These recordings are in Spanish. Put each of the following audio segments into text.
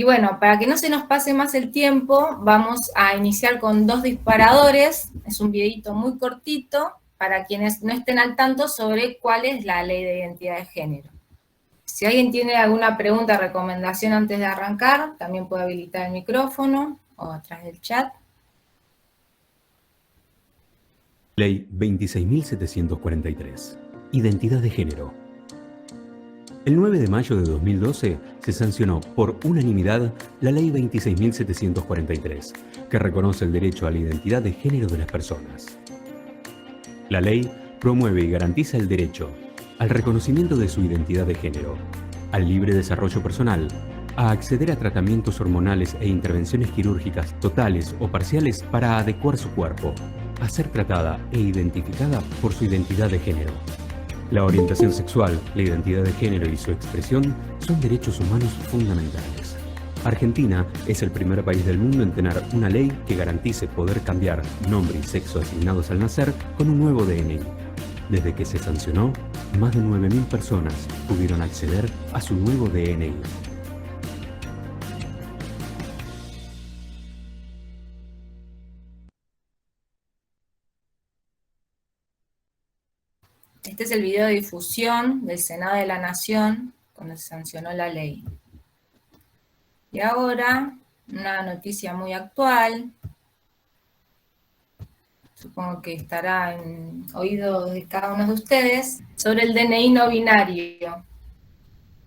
Y bueno, para que no se nos pase más el tiempo, vamos a iniciar con 2 disparadores. Es un videito muy cortito para quienes no estén al tanto sobre cuál es la ley de identidad de género. Si alguien tiene alguna pregunta o recomendación antes de arrancar, también puede habilitar el micrófono o a través del chat. Ley 26.743. Identidad de género. El 9 de mayo de 2012 se sancionó por unanimidad la Ley 26.743, que reconoce el derecho a la identidad de género de las personas. La ley promueve y garantiza el derecho al reconocimiento de su identidad de género, al libre desarrollo personal, a acceder a tratamientos hormonales e intervenciones quirúrgicas totales o parciales para adecuar su cuerpo, a ser tratada e identificada por su identidad de género. La orientación sexual, la identidad de género y su expresión son derechos humanos fundamentales. Argentina es el primer país del mundo en tener una ley que garantice poder cambiar nombre y sexo asignados al nacer con un nuevo DNI. Desde que se sancionó, más de 9.000 personas pudieron acceder a su nuevo DNI. Este es el video de difusión del Senado de la Nación, cuando se sancionó la ley. Y ahora, una noticia muy actual, supongo que estará en oído de cada uno de ustedes, sobre el DNI no binario.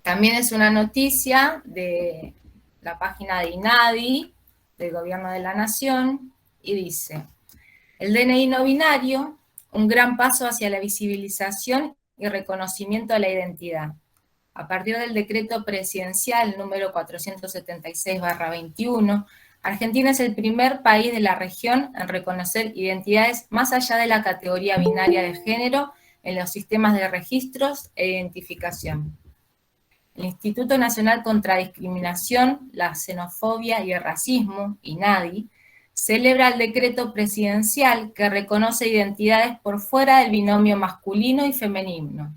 También es una noticia de la página de INADI, del Gobierno de la Nación, y dice: el DNI no binario, un gran paso hacia la visibilización y reconocimiento de la identidad. A partir del decreto presidencial número 476/21, Argentina es el primer país de la región en reconocer identidades más allá de la categoría binaria de género en los sistemas de registros e identificación. El Instituto Nacional contra la Discriminación, la Xenofobia y el Racismo, INADI, celebra el decreto presidencial que reconoce identidades por fuera del binomio masculino y femenino,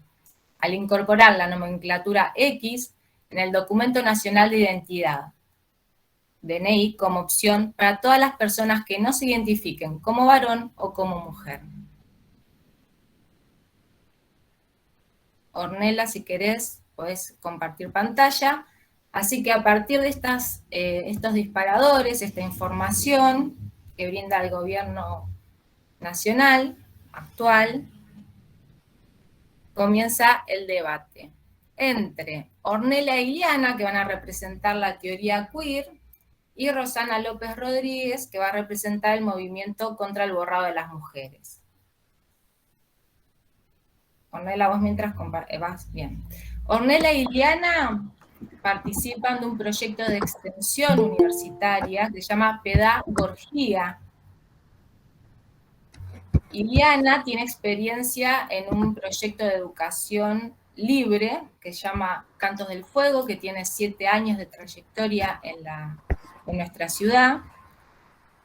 al incorporar la nomenclatura X en el Documento Nacional de Identidad, DNI, como opción para todas las personas que no se identifiquen como varón o como mujer. Ornella, si querés, podés compartir pantalla. Así que a partir de estos disparadores, esta información que brinda el gobierno nacional actual, comienza el debate entre Ornella y Iliana, que van a representar la teoría queer, y Rosana López Rodríguez, que va a representar el movimiento contra el borrado de las mujeres. Ornella, vos mientras vas bien. Ornella y Iliana participan de un proyecto de extensión universitaria que se llama Pedagogía. Iliana tiene experiencia en un proyecto de educación libre que se llama Cantos del Fuego, que tiene 7 años de trayectoria en nuestra ciudad.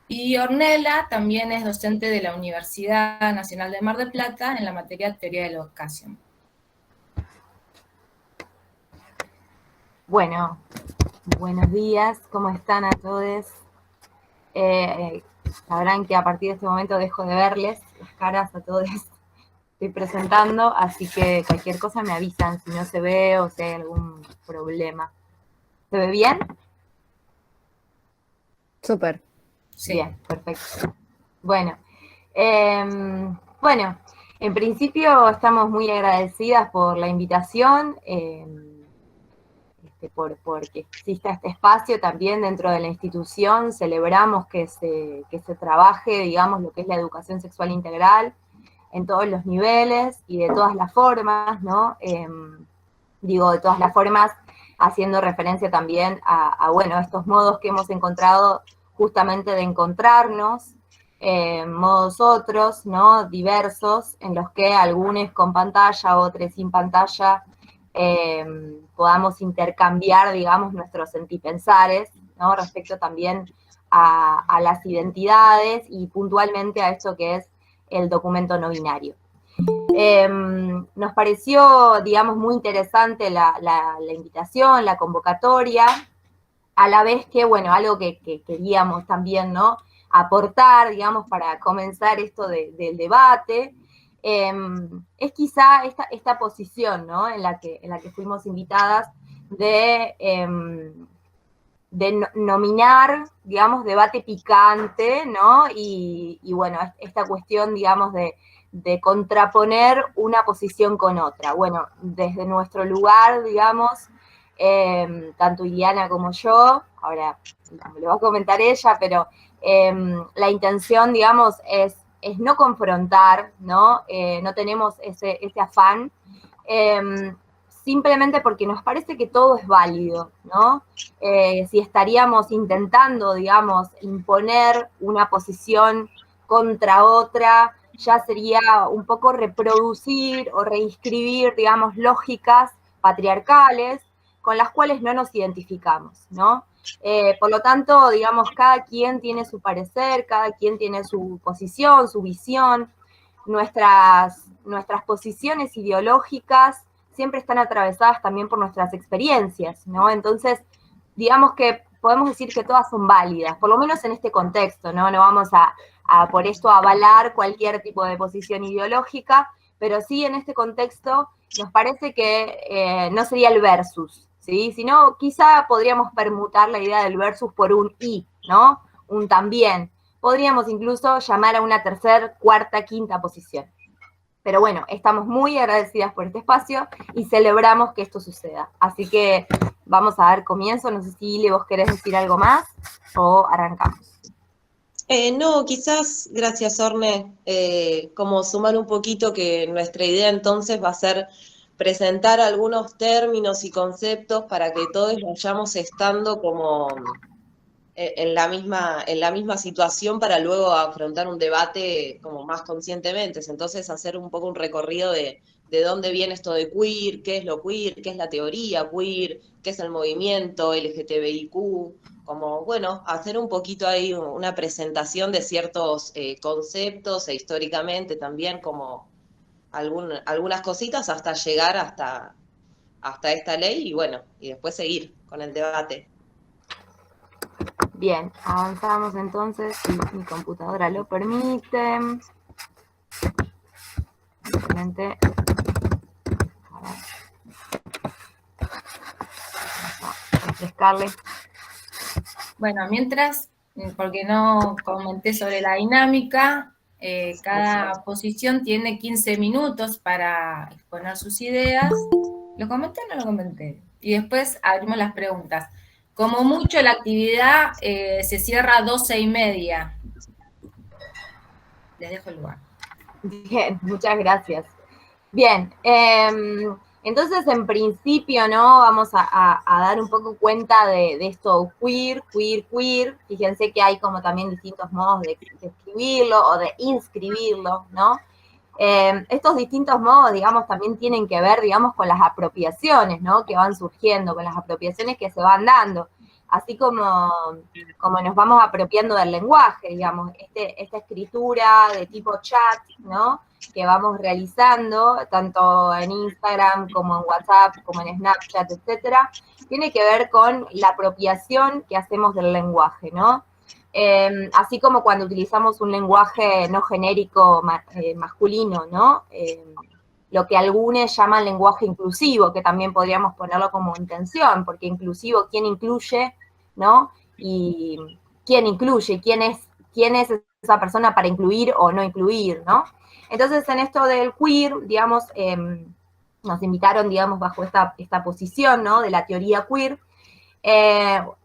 Y Ornella también es docente de la Universidad Nacional de Mar del Plata en la materia de Teoría de la Educación. Bueno, buenos días, ¿cómo están a todos? Sabrán que a partir de este momento dejo de verles las caras a todos. Estoy presentando, así que cualquier cosa me avisan si no se ve o si hay algún problema. ¿Se ve bien? Súper. Sí. Bien, perfecto. Bueno, en principio estamos muy agradecidas por la invitación, porque exista este espacio también dentro de la institución. Celebramos que se trabaje, digamos, lo que es la educación sexual integral en todos los niveles y de todas las formas, ¿no? De todas las formas, haciendo referencia también a estos modos que hemos encontrado justamente de encontrarnos, modos otros, ¿no? Diversos, en los que algunos con pantalla, otros sin pantalla, podamos intercambiar, digamos, nuestros sentipensares, ¿no? Respecto también a las identidades y puntualmente a esto que es el documento no binario. Nos pareció, digamos, muy interesante la invitación, la convocatoria. a la vez que, bueno, algo que queríamos también, ¿no?, aportar, digamos, para comenzar esto del debate, es quizá esta posición, ¿no?, en la que fuimos invitadas de nominar, digamos, debate picante, ¿no? Y bueno, esta cuestión, digamos, de contraponer una posición con otra. Bueno, desde nuestro lugar, digamos, tanto Iliana como yo, ahora me lo va a comentar ella, pero la intención, digamos, es no confrontar, ¿no? No tenemos ese afán, simplemente porque nos parece que todo es válido, ¿no? Si estaríamos intentando, digamos, imponer una posición contra otra, ya sería un poco reproducir o reinscribir, digamos, lógicas patriarcales con las cuales no nos identificamos, ¿no? Por lo tanto, digamos, cada quien tiene su parecer, cada quien tiene su posición, su visión. Nuestras posiciones ideológicas siempre están atravesadas también por nuestras experiencias, ¿no? Entonces, digamos que podemos decir que todas son válidas, por lo menos en este contexto, ¿no? No vamos a por esto avalar cualquier tipo de posición ideológica, pero sí en este contexto nos parece que no sería el versus, ¿sí? Sino quizá podríamos permutar la idea del versus por un y, ¿no? Un también. Podríamos incluso llamar a una tercera, cuarta, quinta posición. Pero bueno, estamos muy agradecidas por este espacio y celebramos que esto suceda. Así que vamos a dar comienzo. No sé si Ile, vos querés decir algo más o arrancamos. No, quizás, gracias Orne, como sumar un poquito que nuestra idea entonces va a ser presentar algunos términos y conceptos para que todos vayamos estando como en la misma situación para luego afrontar un debate como más conscientemente. Entonces hacer un poco un recorrido de dónde viene esto de queer, qué es lo queer, qué es la teoría queer, qué es el movimiento LGTBIQ, como, bueno, hacer un poquito ahí una presentación de ciertos conceptos e históricamente también como algunas cositas hasta llegar hasta esta ley y bueno, y después seguir con el debate. Bien, avanzamos entonces, si mi computadora lo permite. Simplemente, a ver, vamos a refrescarle. Bueno, mientras, porque no comenté sobre la dinámica, cada posición tiene 15 minutos para exponer sus ideas. ¿Lo comenté o no lo comenté? Y después abrimos las preguntas. Como mucho la actividad se cierra a 12:30. Les dejo el lugar. Bien, muchas gracias. Bien, entonces en principio, ¿no? Vamos a dar un poco cuenta de esto queer. Fíjense que hay como también distintos modos de escribirlo o de inscribirlo, ¿no? Estos distintos modos, digamos, también tienen que ver, digamos, con las apropiaciones, ¿no?, que van surgiendo, con las apropiaciones que se van dando, así como nos vamos apropiando del lenguaje, digamos, esta escritura de tipo chat, ¿no?, que vamos realizando, tanto en Instagram como en WhatsApp, como en Snapchat, etcétera, tiene que ver con la apropiación que hacemos del lenguaje, ¿no? Así como cuando utilizamos un lenguaje no genérico masculino, ¿no? Lo que algunos llaman lenguaje inclusivo, que también podríamos ponerlo como intención, porque inclusivo, ¿quién incluye, no? Y ¿quién incluye? ¿Quién es esa persona para incluir o no incluir, no? Entonces, en esto del queer, digamos, nos invitaron, digamos, bajo esta posición, ¿no?, de la teoría queer.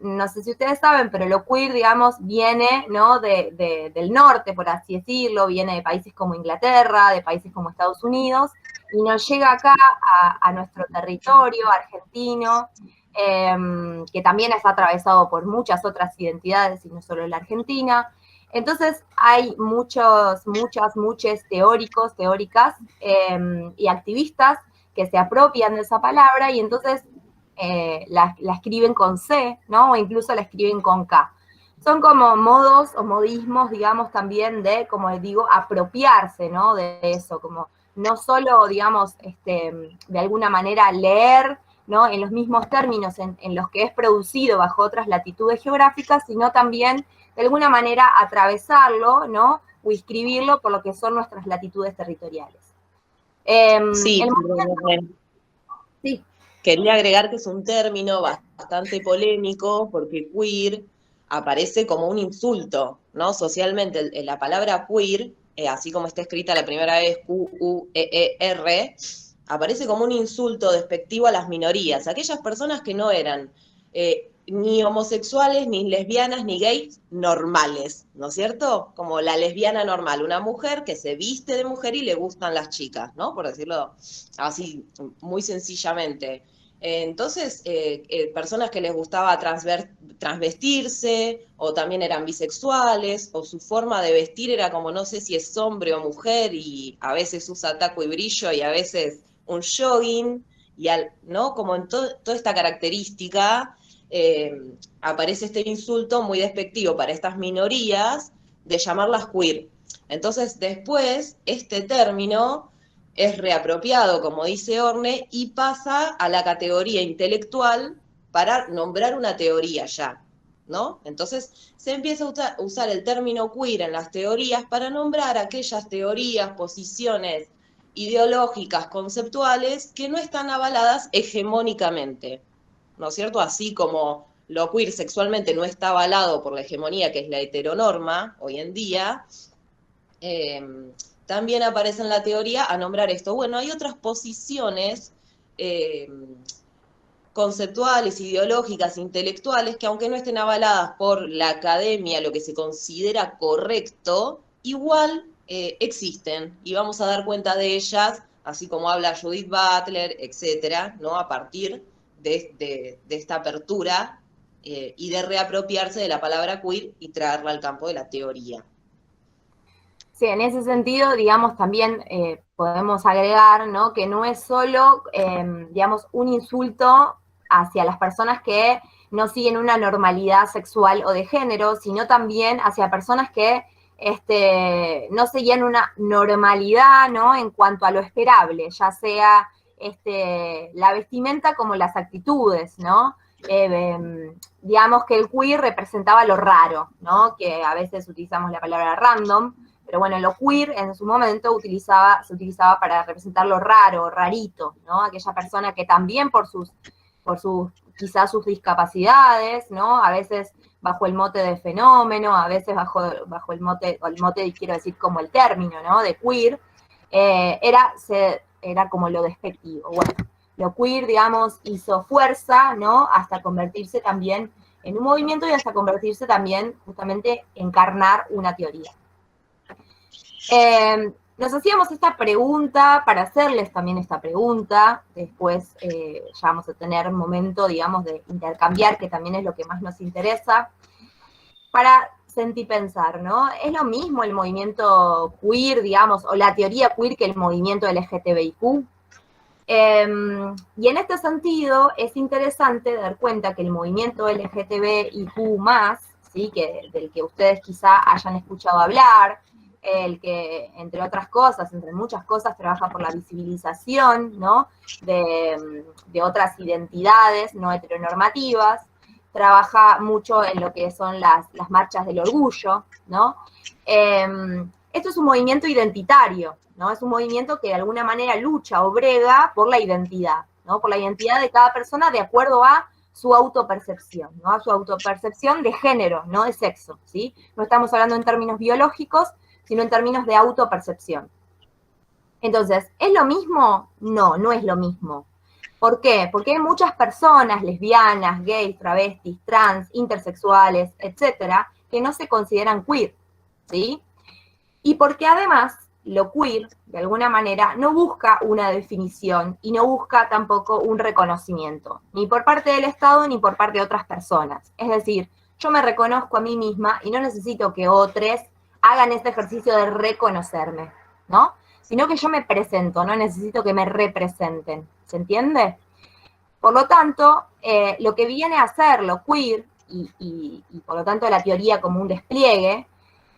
No sé si ustedes saben, pero lo queer, digamos, viene, ¿no?, del norte, por así decirlo, viene de países como Inglaterra, de países como Estados Unidos, y nos llega acá a nuestro territorio argentino, que también está atravesado por muchas otras identidades y no solo la Argentina. Entonces hay muchos teóricos, teóricas y activistas que se apropian de esa palabra y entonces la escriben con C, ¿no? O incluso la escriben con K. Son como modos o modismos, digamos, también de, como les digo, apropiarse, ¿no?, de eso, como no solo, digamos, de alguna manera leer ¿no? En los mismos términos en los que es producido bajo otras latitudes geográficas, sino también, de alguna manera, atravesarlo, ¿no? O inscribirlo por lo que son nuestras latitudes territoriales. Sí, sí. Quería agregar que es un término bastante polémico porque queer aparece como un insulto, ¿no? Socialmente, la palabra queer, así como está escrita la primera vez, Q-U-E-E-R, aparece como un insulto despectivo a las minorías, aquellas personas que no eran ni homosexuales, ni lesbianas, ni gays normales, ¿no es cierto? Como la lesbiana normal, una mujer que se viste de mujer y le gustan las chicas, ¿no? Por decirlo así, muy sencillamente. Entonces, personas que les gustaba transvestirse, o también eran bisexuales, o su forma de vestir era como no sé si es hombre o mujer, y a veces usa taco y brillo, y a veces un jogging, ¿no? Como en toda esta característica, aparece este insulto muy despectivo para estas minorías de llamarlas queer. Entonces, después, este término es reapropiado, como dice Orne, y pasa a la categoría intelectual para nombrar una teoría ya, ¿no? Entonces se empieza a usar el término queer en las teorías para nombrar aquellas teorías, posiciones ideológicas, conceptuales, que no están avaladas hegemónicamente, ¿no es cierto? Así como lo queer sexualmente no está avalado por la hegemonía, que es la heteronorma hoy en día, también aparece en la teoría a nombrar esto. Bueno, hay otras posiciones conceptuales, ideológicas, intelectuales, que aunque no estén avaladas por la academia, lo que se considera correcto, igual existen, y vamos a dar cuenta de ellas, así como habla Judith Butler, etcétera, ¿no? A partir de esta apertura y de reapropiarse de la palabra queer y traerla al campo de la teoría. Sí, en ese sentido, digamos, también podemos agregar, ¿no? Que no es solo, digamos, un insulto hacia las personas que no siguen una normalidad sexual o de género, sino también hacia personas que no seguían una normalidad, ¿no? En cuanto a lo esperable, ya sea la vestimenta como las actitudes, ¿no? Digamos que el queer representaba lo raro, ¿no? Que a veces utilizamos la palabra random, pero bueno, lo queer en su momento se utilizaba para representar lo raro, rarito, ¿no? Aquella persona que también por sus quizás sus discapacidades, ¿no? A veces bajo el mote de fenómeno, a veces bajo el mote, quiero decir, como el término, ¿no? De queer, era como lo despectivo. Bueno, lo queer, digamos, hizo fuerza, ¿no? Hasta convertirse también en un movimiento y hasta convertirse también, justamente, encarnar una teoría. Nos hacíamos esta pregunta para hacerles también esta pregunta, después ya vamos a tener un momento, digamos, de intercambiar, que también es lo que más nos interesa, para sentir pensar, ¿no? ¿Es lo mismo el movimiento queer, digamos, o la teoría queer que el movimiento LGTBIQ? Y en este sentido es interesante dar cuenta que el movimiento LGTBIQ+, ¿sí? Del que ustedes quizá hayan escuchado hablar, el que, entre otras cosas, entre muchas cosas, trabaja por la visibilización, ¿no? de otras identidades no heteronormativas, trabaja mucho en lo que son las marchas del orgullo, ¿no? Esto es un movimiento identitario, ¿no? Es un movimiento que de alguna manera lucha o brega por la identidad, ¿no? Por la identidad de cada persona de acuerdo a su autopercepción, ¿no? A su autopercepción de género, no de sexo, ¿sí? No estamos hablando en términos biológicos, sino en términos de autopercepción. Entonces, ¿es lo mismo? No, no es lo mismo. ¿Por qué? Porque hay muchas personas, lesbianas, gays, travestis, trans, intersexuales, etcétera, que no se consideran queer, ¿sí? Y porque además lo queer, de alguna manera, no busca una definición y no busca tampoco un reconocimiento, ni por parte del Estado ni por parte de otras personas. Es decir, yo me reconozco a mí misma y no necesito que otros hagan este ejercicio de reconocerme, ¿no? Sino que yo me presento, no necesito que me representen, ¿se entiende? Por lo tanto, lo que viene a hacer lo queer, y por lo tanto la teoría como un despliegue,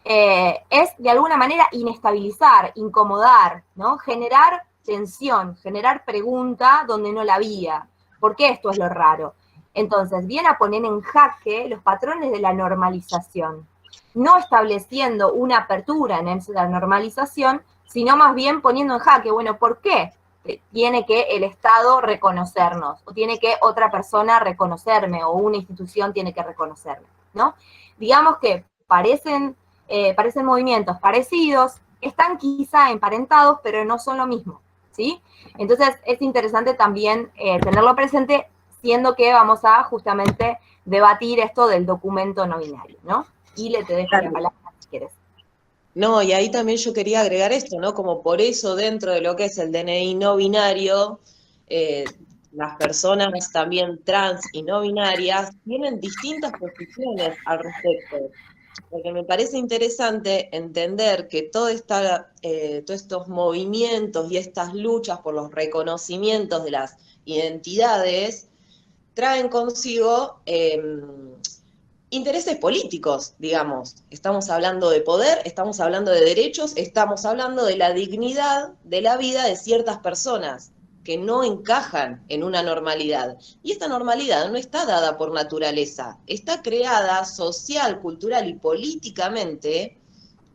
es de alguna manera inestabilizar, incomodar, ¿no? Generar tensión, generar pregunta donde no la había, ¿Por qué esto es lo raro? Entonces, viene a poner en jaque los patrones de la normalización, no estableciendo una apertura en esa normalización, sino más bien poniendo en jaque, bueno, ¿por qué tiene que el Estado reconocernos? ¿O tiene que otra persona reconocerme? ¿O una institución tiene que reconocerme? ¿No? Digamos que parecen movimientos parecidos, están quizá emparentados, pero no son lo mismo, ¿sí? Entonces, es interesante también tenerlo presente, siendo que vamos a justamente debatir esto del documento no binario, ¿no? Y te dejo la palabra si quieres. No, y ahí también yo quería agregar esto, ¿no? Como por eso dentro de lo que es el DNI no binario, las personas también trans y no binarias tienen distintas posiciones al respecto. Porque me parece interesante entender que todos estos movimientos y estas luchas por los reconocimientos de las identidades traen consigo intereses políticos, digamos. Estamos hablando de poder, estamos hablando de derechos, estamos hablando de la dignidad de la vida de ciertas personas que no encajan en una normalidad. Y esta normalidad no está dada por naturaleza, está creada social, cultural y políticamente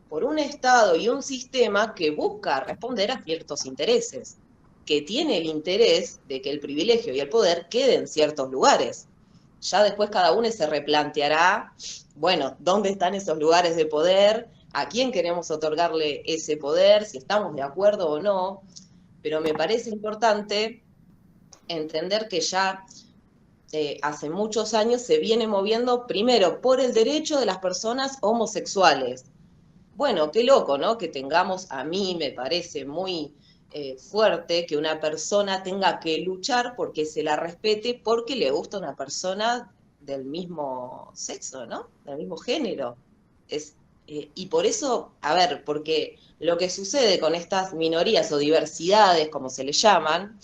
por un Estado y un sistema que busca responder a ciertos intereses, que tiene el interés de que el privilegio y el poder queden en ciertos lugares. Ya después cada uno se replanteará, bueno, ¿dónde están esos lugares de poder? ¿A quién queremos otorgarle ese poder? Si estamos de acuerdo o no. Pero me parece importante entender que ya hace muchos años se viene moviendo primero por el derecho de las personas homosexuales. Bueno, qué loco, ¿no? Que tengamos, a mí me parece muy fuerte que una persona tenga que luchar porque se la respete porque le gusta una persona del mismo sexo, ¿no? Del mismo género. Y por eso, a ver, porque lo que sucede con estas minorías o diversidades, como se le llaman,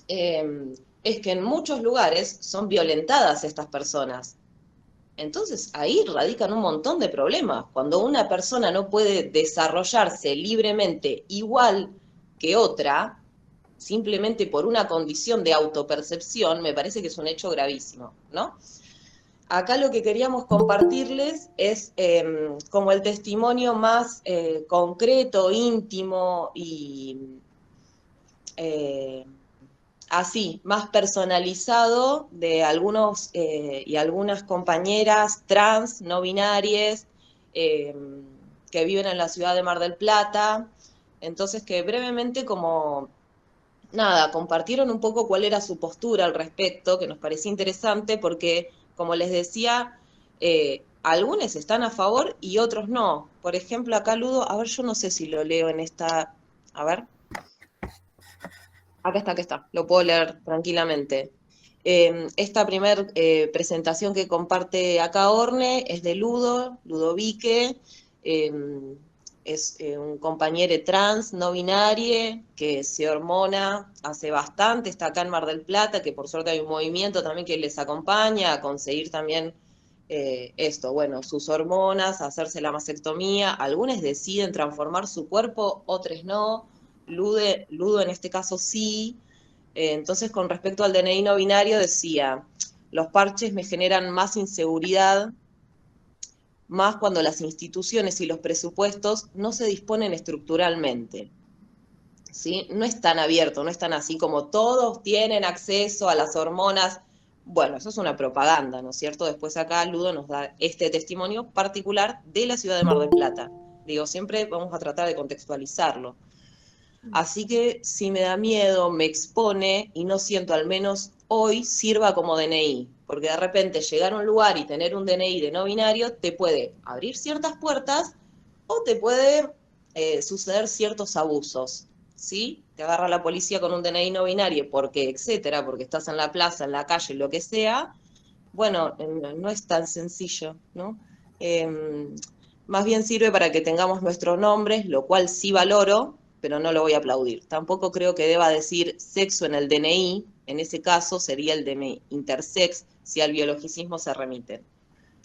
es que en muchos lugares son violentadas estas personas. Entonces ahí radican un montón de problemas. Cuando una persona no puede desarrollarse libremente igual que otra, simplemente por una condición de autopercepción, me parece que es un hecho gravísimo, ¿no? Acá lo que queríamos compartirles es como el testimonio más concreto, íntimo y así, más personalizado de algunos y algunas compañeras trans, no binarias, que viven en la ciudad de Mar del Plata. Entonces, que brevemente como, nada, compartieron un poco cuál era su postura al respecto, que nos parecía interesante porque, como les decía, algunos están a favor y otros no. Por ejemplo, acá Ludo, a ver, yo no sé si lo leo en esta, a ver. Acá está, lo puedo leer tranquilamente. Esta primer presentación que comparte acá Orne es de Ludovique, es un compañero trans, no binario, que se hormona hace bastante, está acá en Mar del Plata, que por suerte hay un movimiento también que les acompaña a conseguir también esto, bueno, sus hormonas, hacerse la mastectomía. Algunos deciden transformar su cuerpo, otros no. Ludo en este caso sí. Entonces, con respecto al DNI no binario, decía, los parches me generan más inseguridad, más cuando las instituciones y los presupuestos no se disponen estructuralmente. ¿Sí? No es tan abierto, no es tan así como todos tienen acceso a las hormonas. Bueno, eso es una propaganda, ¿no es cierto? Después acá Ludo nos da este testimonio particular de la ciudad de Mar del Plata. Digo, siempre vamos a tratar de contextualizarlo. Así que si me da miedo, me expone y no siento al menos hoy sirva como DNI, porque de repente llegar a un lugar y tener un DNI de no binario te puede abrir ciertas puertas o te puede suceder ciertos abusos, ¿sí? Te agarra la policía con un DNI no binario porque, etcétera, porque estás en la plaza, en la calle, lo que sea. Bueno, no es tan sencillo, ¿no? Más bien sirve para que tengamos nuestros nombres, lo cual sí valoro, pero no lo voy a aplaudir. Tampoco creo que deba decir sexo en el DNI, en ese caso sería el DNI intersex, si al biologicismo se remiten.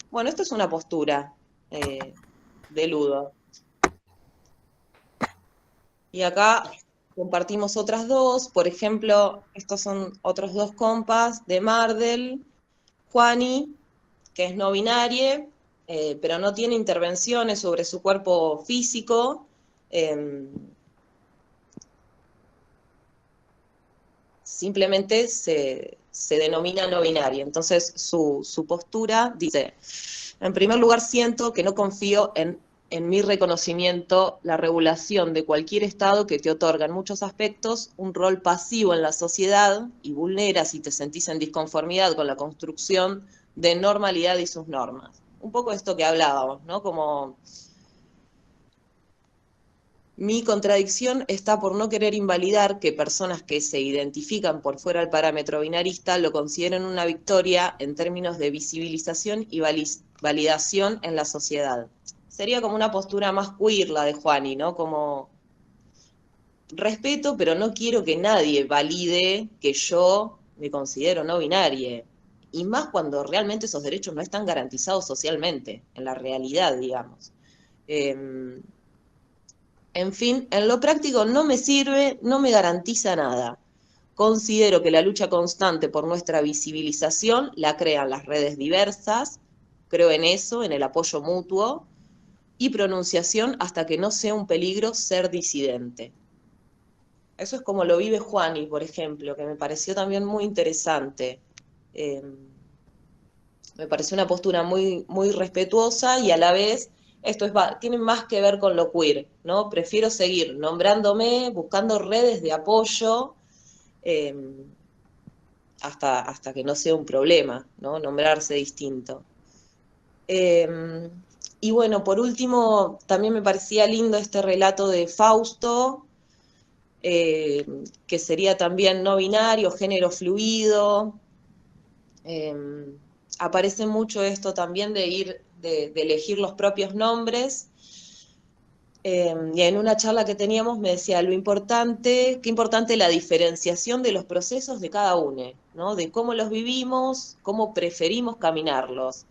Bueno, esto es una postura de Ludo. Y acá compartimos otras dos, por ejemplo, estos son otros dos compas de Mardel, Juani, que es no binaria, pero no tiene intervenciones sobre su cuerpo físico, simplemente se denomina no binaria. Entonces su postura dice, en primer lugar siento que no confío en mi reconocimiento, la regulación de cualquier Estado que te otorga en muchos aspectos un rol pasivo en la sociedad y vulnera si te sentís en disconformidad con la construcción de normalidad y sus normas. Un poco esto que hablábamos, ¿no? Como mi contradicción está por no querer invalidar que personas que se identifican por fuera del parámetro binarista lo consideren una victoria en términos de visibilización y validación en la sociedad. Sería como una postura más queer la de Juani, ¿no? Como respeto, pero no quiero que nadie valide que yo me considero no binaria. Y más cuando realmente esos derechos no están garantizados socialmente, en la realidad, digamos. En fin, en lo práctico no me sirve, no me garantiza nada. Considero que la lucha constante por nuestra visibilización la crean las redes diversas, creo en eso, en el apoyo mutuo, y pronunciación hasta que no sea un peligro ser disidente. Eso es como lo vive Juani, por ejemplo, que me pareció también muy interesante. Me pareció una postura muy, muy respetuosa y a la vez esto tiene más que ver con lo queer, ¿no? Prefiero seguir nombrándome, buscando redes de apoyo, hasta que no sea un problema, ¿no? Nombrarse distinto. Y bueno, por último, también me parecía lindo este relato de Fausto, que sería también no binario, género fluido. Aparece mucho esto también de elegir los propios nombres. Y en una charla que teníamos me decía qué importante la diferenciación de los procesos de cada uno, ¿no? De cómo los vivimos, cómo preferimos caminarlos.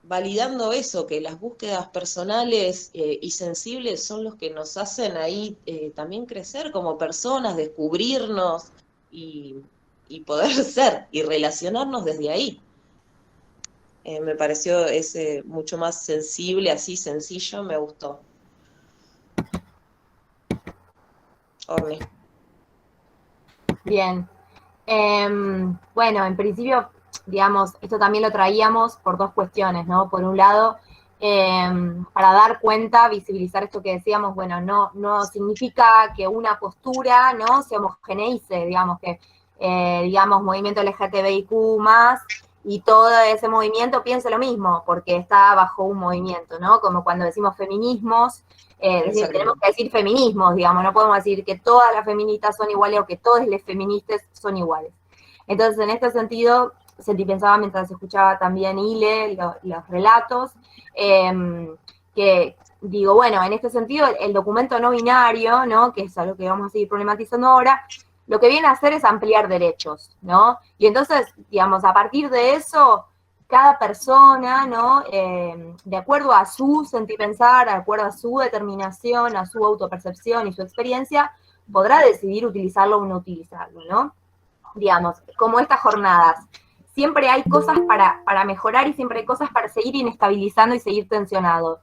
Validando eso, que las búsquedas personales y sensibles son los que nos hacen ahí también crecer como personas, descubrirnos y poder ser y relacionarnos desde ahí. Me pareció ese mucho más sensible, así sencillo, me gustó. Orne. Bien. Bueno, en principio, digamos, esto también lo traíamos por dos cuestiones, ¿no? Por un lado, para dar cuenta, visibilizar esto que decíamos, bueno, no significa que una postura, ¿no? Se homogeneice, digamos, que, digamos, movimiento LGTBIQ+, y todo ese movimiento piense lo mismo, porque está bajo un movimiento, ¿no? Como cuando decimos feminismos, tenemos que decir feminismos, digamos, no podemos decir que todas las feministas son iguales o que todas las feministas son iguales. Entonces, en este sentido, pensaba mientras escuchaba también Ile, los relatos, que digo, bueno, en este sentido, el documento no binario, ¿no? Que es algo que vamos a seguir problematizando ahora, lo que viene a hacer es ampliar derechos, ¿no? Y entonces, digamos, a partir de eso, cada persona, ¿no? De acuerdo a su sentir pensar, de acuerdo a su determinación, a su autopercepción y su experiencia, podrá decidir utilizarlo o no utilizarlo, ¿no? Digamos, como estas jornadas. Siempre hay cosas para mejorar y siempre hay cosas para seguir inestabilizando y seguir tensionando.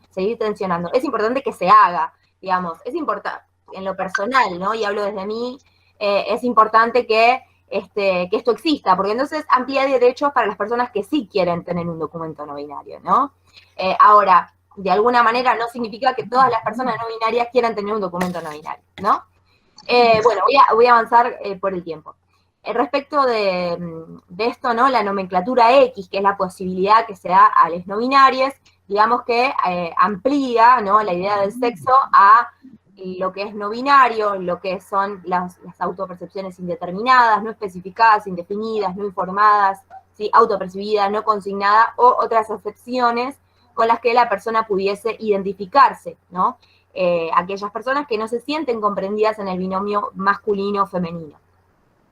Es importante que se haga, digamos, es importante, en lo personal, ¿no? Y hablo desde mí, es importante que esto exista, porque entonces amplía derechos para las personas que sí quieren tener un documento no binario, ¿no? Ahora, de alguna manera no significa que todas las personas no binarias quieran tener un documento no binario, ¿no? Bueno, voy a avanzar por el tiempo. Respecto de esto, ¿no? La nomenclatura X, que es la posibilidad que se da a los no binarios, digamos que amplía, ¿no? La idea del sexo a lo que es no binario, lo que son las autopercepciones indeterminadas, no especificadas, indefinidas, no informadas, ¿sí? Autopercibidas, no consignadas, o otras acepciones con las que la persona pudiese identificarse, ¿no? Aquellas personas que no se sienten comprendidas en el binomio masculino-femenino.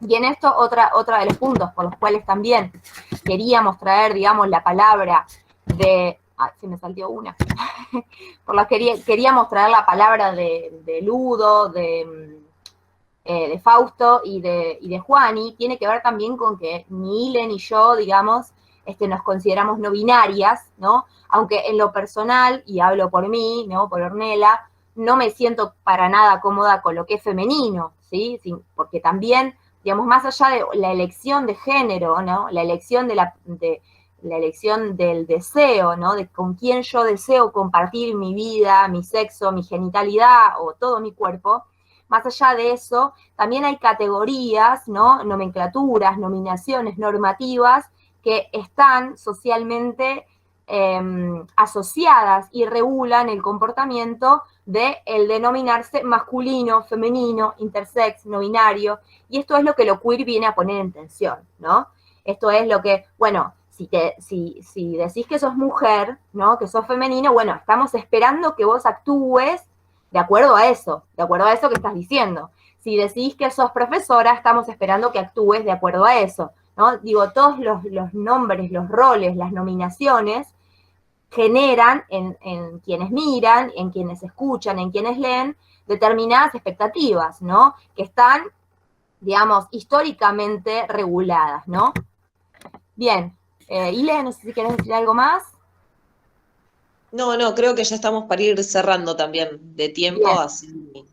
Y en esto, otra de los puntos por los cuales también queríamos traer, digamos, la palabra de... Ah, se me saltó una. queríamos traer la palabra de Ludo, de Fausto y de Juani, tiene que ver también con que ni Ile ni yo, digamos, nos consideramos no binarias, ¿no? Aunque en lo personal, y hablo por mí, ¿no? Por Ornella, no me siento para nada cómoda con lo que es femenino, ¿sí? Porque también, digamos, más allá de la elección de género, ¿no? La elección la elección del deseo, ¿no? De con quién yo deseo compartir mi vida, mi sexo, mi genitalidad o todo mi cuerpo. Más allá de eso, también hay categorías, ¿no? Nomenclaturas, nominaciones, normativas que están socialmente asociadas y regulan el comportamiento de el denominarse masculino, femenino, intersex, no binario, y esto es lo que lo queer viene a poner en tensión, ¿no? Esto es lo que, bueno, si decís que sos mujer, ¿no? Que sos femenino, bueno, estamos esperando que vos actúes de acuerdo a eso que estás diciendo. Si decís que sos profesora, estamos esperando que actúes de acuerdo a eso, ¿no? Digo, todos los nombres, los roles, las nominaciones generan en quienes miran, en quienes escuchan, en quienes leen, determinadas expectativas, ¿no? Que están, digamos, históricamente reguladas, ¿no? Bien, Ile, no sé si querés decir algo más. No, creo que ya estamos para ir cerrando también de tiempo, Bien. así.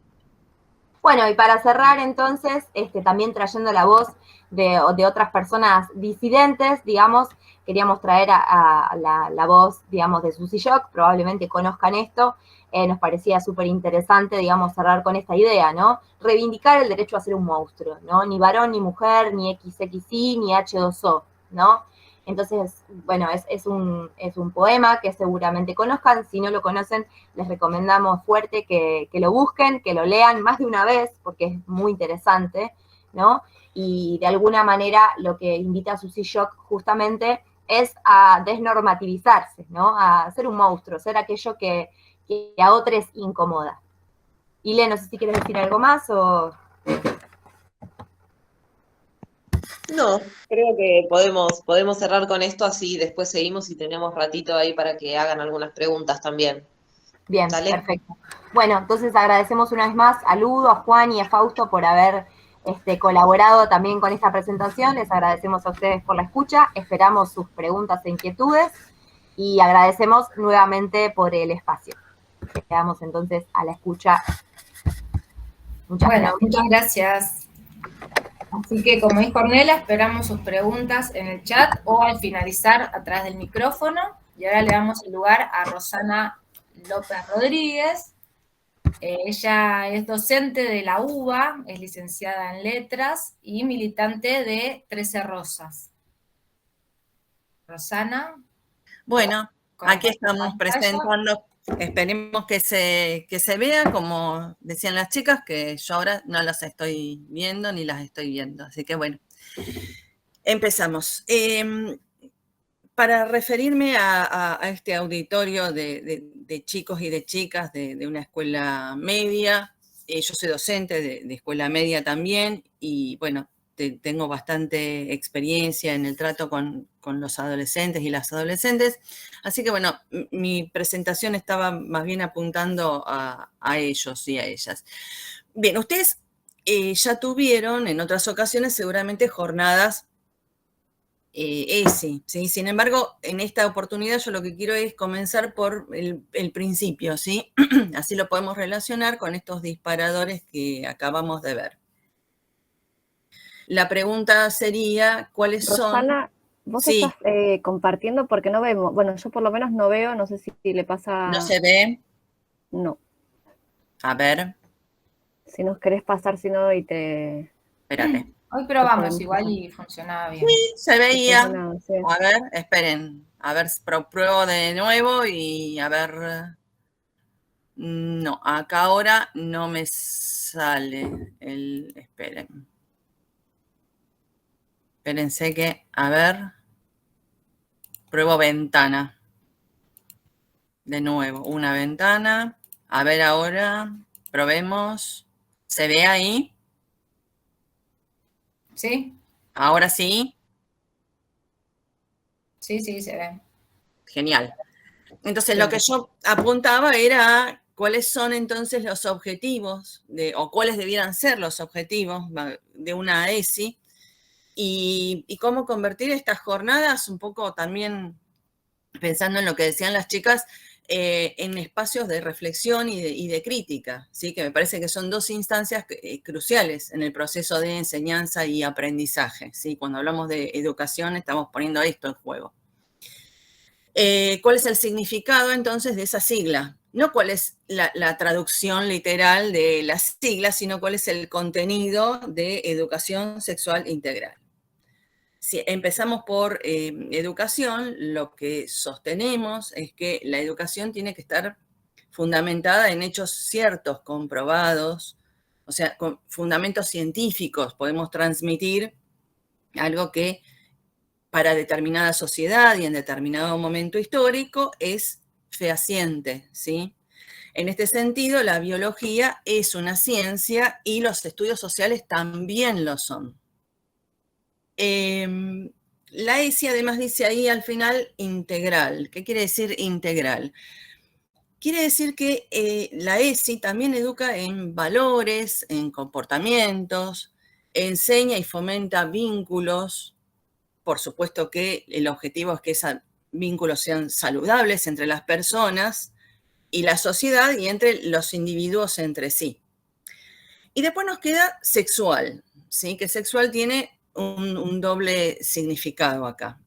Bueno, y para cerrar entonces, también trayendo la voz de otras personas disidentes, digamos, queríamos traer a la voz, digamos, de Susy Shock, probablemente conozcan esto, nos parecía súper interesante, digamos, cerrar con esta idea, ¿no? Reivindicar el derecho a ser un monstruo, ¿no? Ni varón, ni mujer, ni XXI, ni H2O, ¿no? Entonces, bueno, es un poema que seguramente conozcan. Si no lo conocen, les recomendamos fuerte que lo busquen, que lo lean más de una vez, porque es muy interesante, ¿no? Y de alguna manera lo que invita a Susy Shock justamente es a desnormativizarse, ¿no? A ser un monstruo, ser aquello que a otros incomoda. Ile, no sé si quieres decir algo más o... No, creo que podemos cerrar con esto, así después seguimos y tenemos ratito ahí para que hagan algunas preguntas también. Bien, ¿Dale? perfecto. Bueno, entonces agradecemos una vez más a Ludo, a Juan y a Fausto por haber colaborado también con esta presentación. Les agradecemos a ustedes por la escucha, esperamos sus preguntas e inquietudes y agradecemos nuevamente por el espacio. Quedamos entonces a la escucha. Muchas gracias. Muchas gracias. Así que, como dijo Ornella, esperamos sus preguntas en el chat o al finalizar a través del micrófono. Y ahora le damos el lugar a Rosana López Rodríguez. Ella es docente de la UBA, es licenciada en Letras y militante de 13 Rosas. Rosana. Bueno, aquí estamos presentando. Esperemos que se vea, como decían las chicas, que yo ahora no las estoy viendo ni las estoy viendo. Así que bueno, empezamos. Para referirme a este auditorio de chicos y de chicas de una escuela media, yo soy docente de escuela media también y bueno, tengo bastante experiencia en el trato con los adolescentes y las adolescentes, así que bueno, mi presentación estaba más bien apuntando a ellos y a ellas. Bien, ustedes ya tuvieron en otras ocasiones seguramente jornadas ¿sí? Sin embargo, en esta oportunidad yo lo que quiero es comenzar por el principio, ¿sí? Así lo podemos relacionar con estos disparadores que acabamos de ver. La pregunta sería, ¿cuáles Rosana, son? vos Sí. estás compartiendo porque no vemos. Bueno, yo por lo menos no veo, no sé si le pasa... ¿No se ve? No. A ver. Si nos querés pasar, si no, y te... Espérate. Hoy probamos igual y funcionaba bien. Sí, se veía. Sí. A ver, esperen. A ver, pruebo de nuevo y a ver... No, acá ahora no me sale el... Esperen. Espérense que, a ver, pruebo ventana. De nuevo, una ventana. A ver ahora, probemos. ¿Se ve ahí? ¿Sí? ¿Ahora sí? Sí, se ve. Genial. Entonces, lo que yo apuntaba era cuáles son entonces los objetivos, o cuáles debieran ser los objetivos de una ESI, y cómo convertir estas jornadas, un poco también pensando en lo que decían las chicas, en espacios de reflexión y de crítica, ¿sí? Que me parece que son dos instancias cruciales en el proceso de enseñanza y aprendizaje, ¿sí? Cuando hablamos de educación estamos poniendo esto en juego. ¿Cuál es el significado entonces de esa sigla? No cuál es la traducción literal de la sigla, sino cuál es el contenido de educación sexual integral. Si empezamos por educación, lo que sostenemos es que la educación tiene que estar fundamentada en hechos ciertos, comprobados, o sea, con fundamentos científicos. Podemos transmitir algo que para determinada sociedad y en determinado momento histórico es fehaciente, ¿sí? En este sentido, la biología es una ciencia y los estudios sociales también lo son. La ESI además dice ahí al final integral. ¿Qué quiere decir integral? Quiere decir que la ESI también educa en valores, en comportamientos, enseña y fomenta vínculos. Por supuesto que el objetivo es que esos vínculos sean saludables entre las personas y la sociedad y entre los individuos entre sí. Y después nos queda sexual, ¿sí? Que sexual tiene un doble significado acá.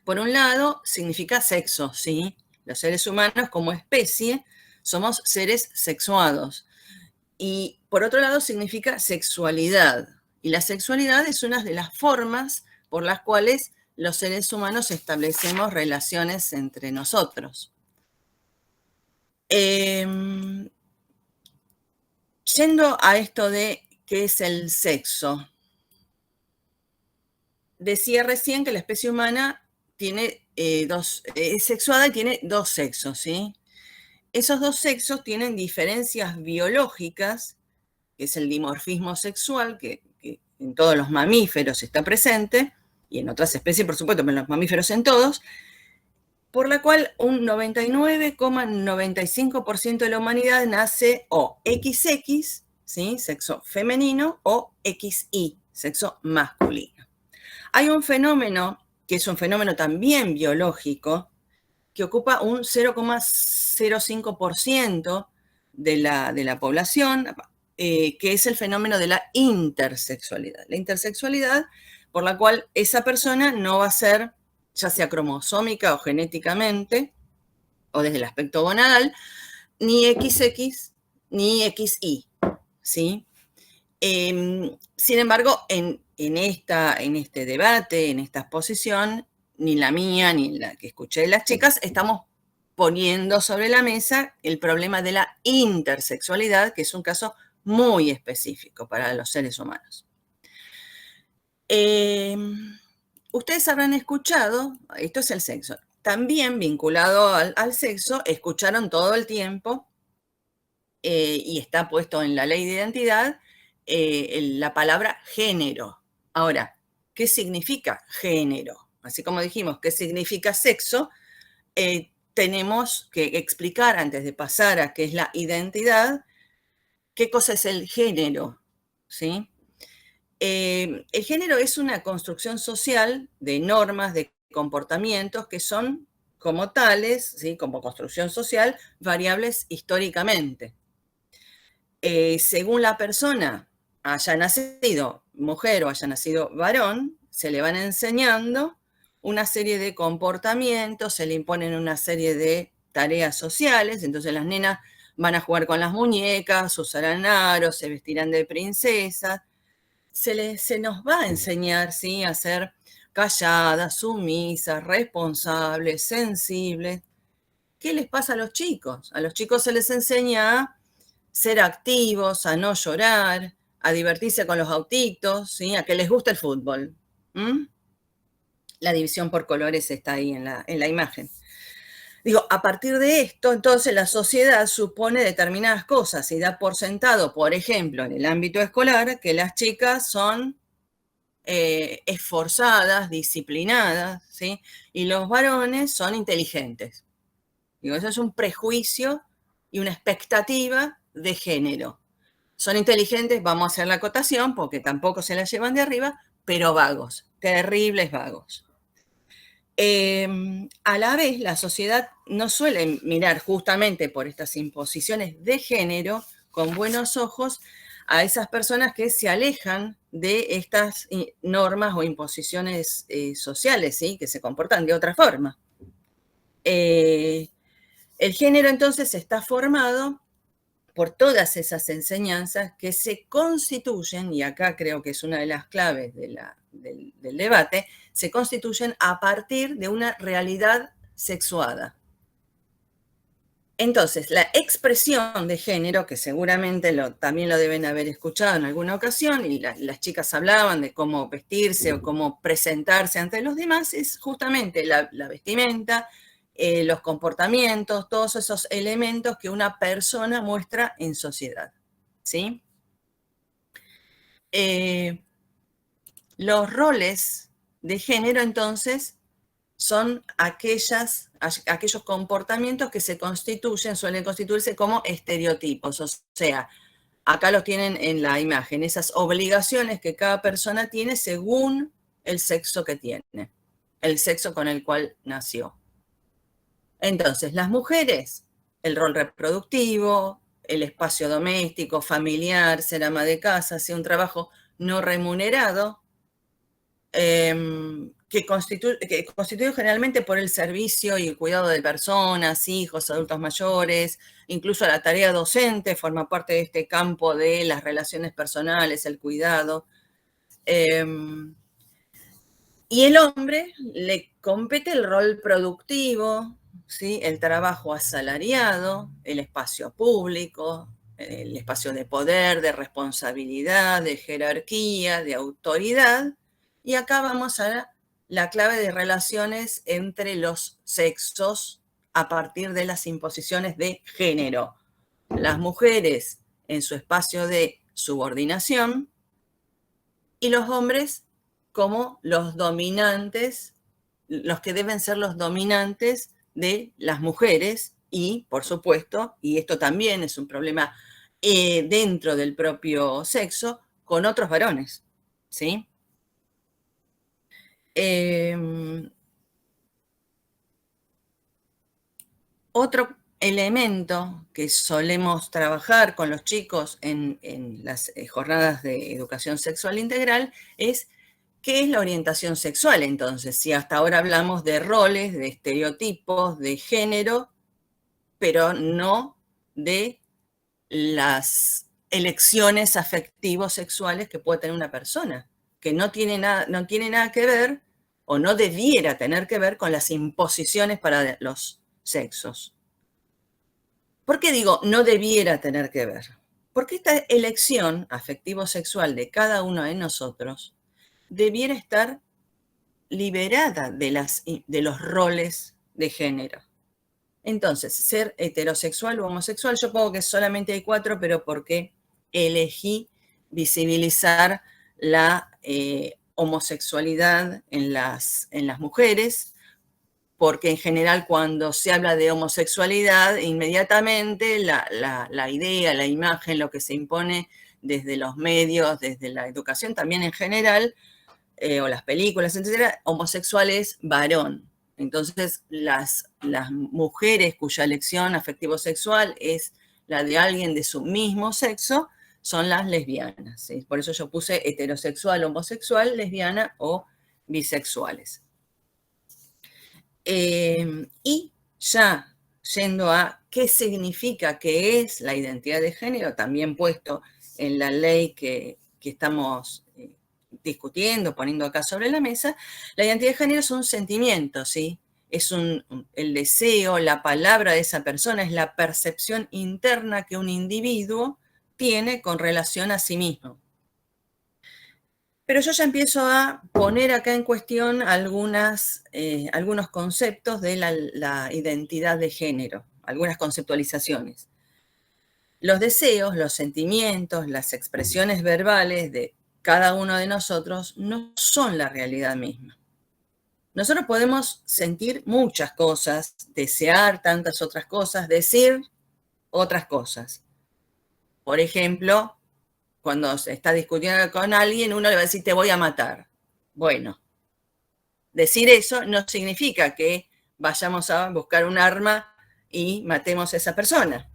Por un lado, significa sexo, ¿sí? Los seres humanos como especie somos seres sexuados. Y por otro lado, significa sexualidad. Y la sexualidad es una de las formas por las cuales los seres humanos establecemos relaciones entre nosotros. Yendo a esto de qué es el sexo, decía recién que la especie humana tiene es sexuada y tiene dos sexos, ¿sí? Esos dos sexos tienen diferencias biológicas, que es el dimorfismo sexual, que en todos los mamíferos está presente, y en otras especies, por supuesto, pero en los mamíferos en todos, por la cual un 99,95% de la humanidad nace o XX, ¿sí? Sexo femenino, o XY, sexo masculino. Hay un fenómeno, que es un fenómeno también biológico, que ocupa un 0,05% de la población, que es el fenómeno de la intersexualidad. La intersexualidad por la cual esa persona no va a ser, ya sea cromosómica o genéticamente, o desde el aspecto gonadal, ni XX ni XY, ¿sí? Sin embargo, en este debate, en esta exposición, ni la mía ni la que escuché de las chicas, estamos poniendo sobre la mesa el problema de la intersexualidad, que es un caso muy específico para los seres humanos. Ustedes habrán escuchado, esto es el sexo, también vinculado al sexo, escucharon todo el tiempo, y está puesto en la ley de identidad, la palabra género. Ahora, ¿qué significa género? Así como dijimos, ¿qué significa sexo? Tenemos que explicar, antes de pasar a qué es la identidad, qué cosa es el género, ¿sí? El género es una construcción social de normas, de comportamientos que son, como tales, ¿sí? Como construcción social, variables históricamente. Según la persona haya nacido mujer o haya nacido varón, se le van enseñando una serie de comportamientos, se le imponen una serie de tareas sociales, entonces las nenas van a jugar con las muñecas, usarán aros, se vestirán de princesas. Se nos va a enseñar, ¿sí? A ser calladas, sumisas, responsables, sensibles. ¿Qué les pasa a los chicos? A los chicos se les enseña a ser activos, a no llorar, a divertirse con los autitos, ¿sí? A que les guste el fútbol. La división por colores está ahí en la imagen. Digo, a partir de esto, entonces la sociedad supone determinadas cosas y da por sentado, por ejemplo, en el ámbito escolar, que las chicas son esforzadas, disciplinadas, ¿sí? Y los varones son inteligentes. Digo, eso es un prejuicio y una expectativa de género. Son inteligentes, vamos a hacer la acotación, porque tampoco se la llevan de arriba, pero vagos, terribles vagos. A la vez, la sociedad no suele mirar justamente por estas imposiciones de género con buenos ojos a esas personas que se alejan de estas normas o imposiciones sociales, ¿sí? Que se comportan de otra forma. El género entonces está formado por todas esas enseñanzas que se constituyen, y acá creo que es una de las claves del debate, se constituyen a partir de una realidad sexuada. Entonces, la expresión de género, que seguramente también lo deben haber escuchado en alguna ocasión, y las chicas hablaban de cómo vestirse o cómo presentarse ante los demás, es justamente la vestimenta, los comportamientos, todos esos elementos que una persona muestra en sociedad, ¿sí? Los roles de género, entonces, son aquellos comportamientos que suelen constituirse como estereotipos, o sea, acá los tienen en la imagen, esas obligaciones que cada persona tiene según el sexo que tiene, el sexo con el cual nació. Entonces, las mujeres, el rol reproductivo, el espacio doméstico, familiar, ser ama de casa, hacer un trabajo no remunerado, que constituye generalmente por el servicio y el cuidado de personas, hijos, adultos mayores, incluso la tarea docente forma parte de este campo de las relaciones personales, el cuidado. Y el hombre le compete el rol productivo, ¿sí? El trabajo asalariado, el espacio público, el espacio de poder, de responsabilidad, de jerarquía, de autoridad. Y acá vamos a la clave de relaciones entre los sexos a partir de las imposiciones de género. Las mujeres en su espacio de subordinación y los hombres como los dominantes, los que deben ser los dominantes de las mujeres y, por supuesto, y esto también es un problema dentro del propio sexo, con otros varones, ¿sí? Otro elemento que solemos trabajar con los chicos en las jornadas de educación sexual integral es ¿qué es la orientación sexual entonces? Si hasta ahora hablamos de roles, de estereotipos, de género, pero no de las elecciones afectivos sexuales que puede tener una persona, que no tiene nada que ver o no debiera tener que ver con las imposiciones para los sexos. ¿Por qué digo no debiera tener que ver? Porque esta elección afectivo-sexual de cada uno de nosotros debiera estar liberada de los roles de género. Entonces, ser heterosexual o homosexual, yo pongo que solamente hay 4, pero porque elegí visibilizar la homosexualidad en las mujeres, porque en general cuando se habla de homosexualidad, inmediatamente la idea, la imagen, lo que se impone desde los medios, desde la educación también en general, o las películas, etcétera, homosexual es varón. Entonces, las mujeres cuya elección afectivo-sexual es la de alguien de su mismo sexo, son las lesbianas, ¿sí? Por eso yo puse heterosexual, homosexual, lesbiana o bisexuales. Y ya yendo a qué significa, qué es la identidad de género, también puesto en la ley que estamos discutiendo, poniendo acá sobre la mesa, la identidad de género es un sentimiento, ¿sí? Es el deseo, la palabra de esa persona, es la percepción interna que un individuo tiene con relación a sí mismo. Pero yo ya empiezo a poner acá en cuestión algunos conceptos de la identidad de género, algunas conceptualizaciones. Los deseos, los sentimientos, las expresiones verbales de cada uno de nosotros no son la realidad misma. Nosotros podemos sentir muchas cosas, desear tantas otras cosas, decir otras cosas. Por ejemplo, cuando se está discutiendo con alguien, uno le va a decir, te voy a matar. Bueno, decir eso no significa que vayamos a buscar un arma y matemos a esa persona.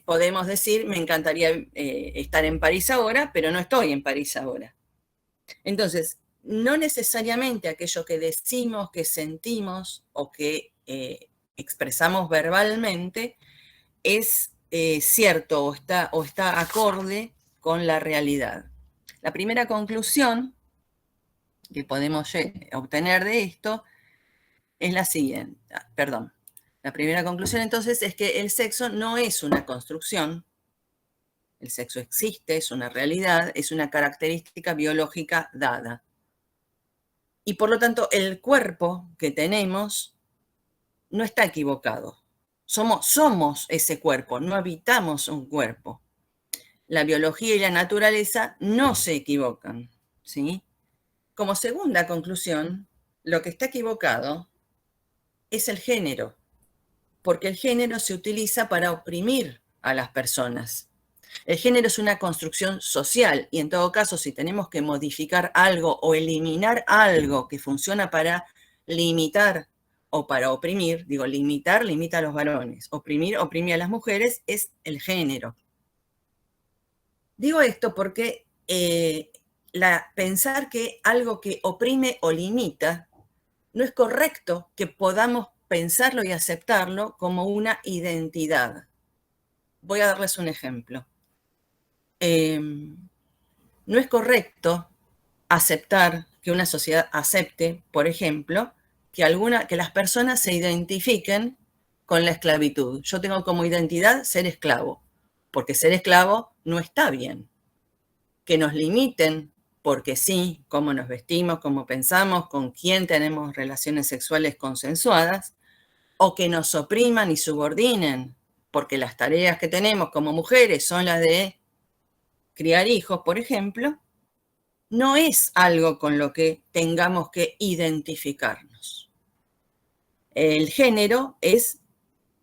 Podemos decir, me encantaría estar en París ahora, pero no estoy en París ahora. Entonces, no necesariamente aquello que decimos, que sentimos o que expresamos verbalmente es cierto o está acorde con la realidad. La primera conclusión que podemos obtener de esto es la siguiente. La primera conclusión entonces es que el sexo no es una construcción. El sexo existe, es una realidad, es una característica biológica dada. Y por lo tanto, el cuerpo que tenemos no está equivocado. Somos ese cuerpo, no habitamos un cuerpo. La biología y la naturaleza no se equivocan, ¿sí? Como segunda conclusión, lo que está equivocado es el género, porque el género se utiliza para oprimir a las personas. El género es una construcción social y en todo caso, si tenemos que modificar algo o eliminar algo que funciona para limitar o para oprimir, digo, limitar, limita a los varones, oprimir, oprime a las mujeres, es el género. Digo esto porque pensar que algo que oprime o limita, no es correcto que podamos pensarlo y aceptarlo como una identidad. Voy a darles un ejemplo. No es correcto aceptar que una sociedad acepte, por ejemplo, que las personas se identifiquen con la esclavitud. Yo tengo como identidad ser esclavo, porque ser esclavo no está bien. Que nos limiten porque sí, cómo nos vestimos, cómo pensamos, con quién tenemos relaciones sexuales consensuadas, o que nos opriman y subordinen, porque las tareas que tenemos como mujeres son las de criar hijos, por ejemplo, no es algo con lo que tengamos que identificarnos. El género es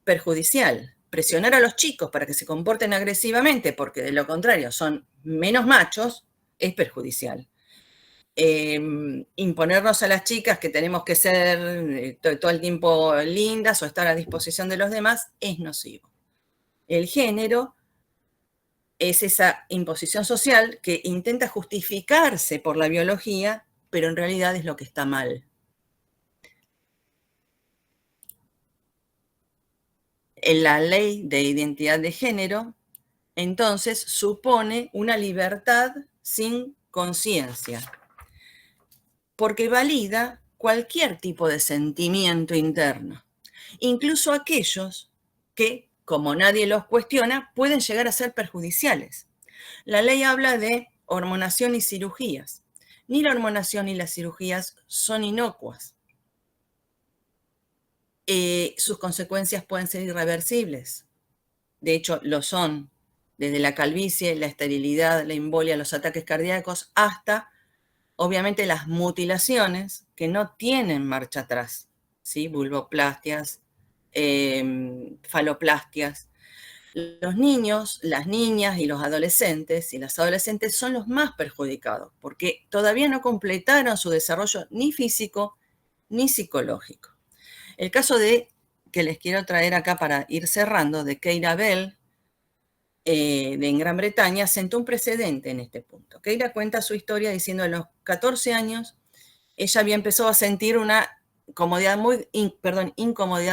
perjudicial. Presionar a los chicos para que se comporten agresivamente, porque de lo contrario son menos machos, es perjudicial. Imponernos a las chicas que tenemos que ser todo el tiempo lindas o estar a disposición de los demás es nocivo. El género es esa imposición social que intenta justificarse por la biología, pero en realidad es lo que está mal. En la ley de identidad de género, entonces, supone una libertad sin conciencia, porque valida cualquier tipo de sentimiento interno, incluso aquellos que, como nadie los cuestiona, pueden llegar a ser perjudiciales. La ley habla de hormonación y cirugías. Ni la hormonación ni las cirugías son inocuas. Sus consecuencias pueden ser irreversibles. De hecho, lo son, desde la calvicie, la esterilidad, la embolia, los ataques cardíacos, hasta, obviamente, las mutilaciones que no tienen marcha atrás, ¿sí? Vulvoplastias, faloplastias. Los niños, las niñas y los adolescentes y las adolescentes son los más perjudicados porque todavía no completaron su desarrollo ni físico ni psicológico. El caso que les quiero traer acá para ir cerrando, de Keira Bell, en Gran Bretaña, sentó un precedente en este punto. Keira cuenta su historia diciendo que a los 14 años ella había empezado a sentir una incomodidad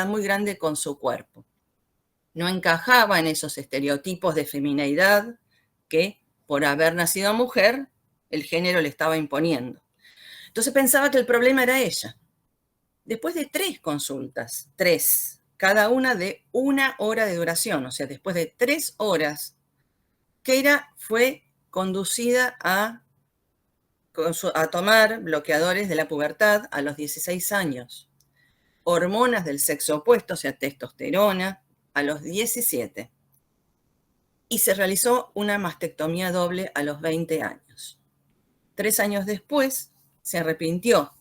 muy grande con su cuerpo. No encajaba en esos estereotipos de femineidad que, por haber nacido mujer, el género le estaba imponiendo. Entonces pensaba que el problema era ella. Después de 3 consultas, 3, cada una de 1 hora de duración, o sea, después de 3 horas, Keira fue conducida a tomar bloqueadores de la pubertad a los 16 años, hormonas del sexo opuesto, o sea, testosterona, a los 17. Y se realizó una mastectomía doble a los 20 años. 3 años después se arrepintió,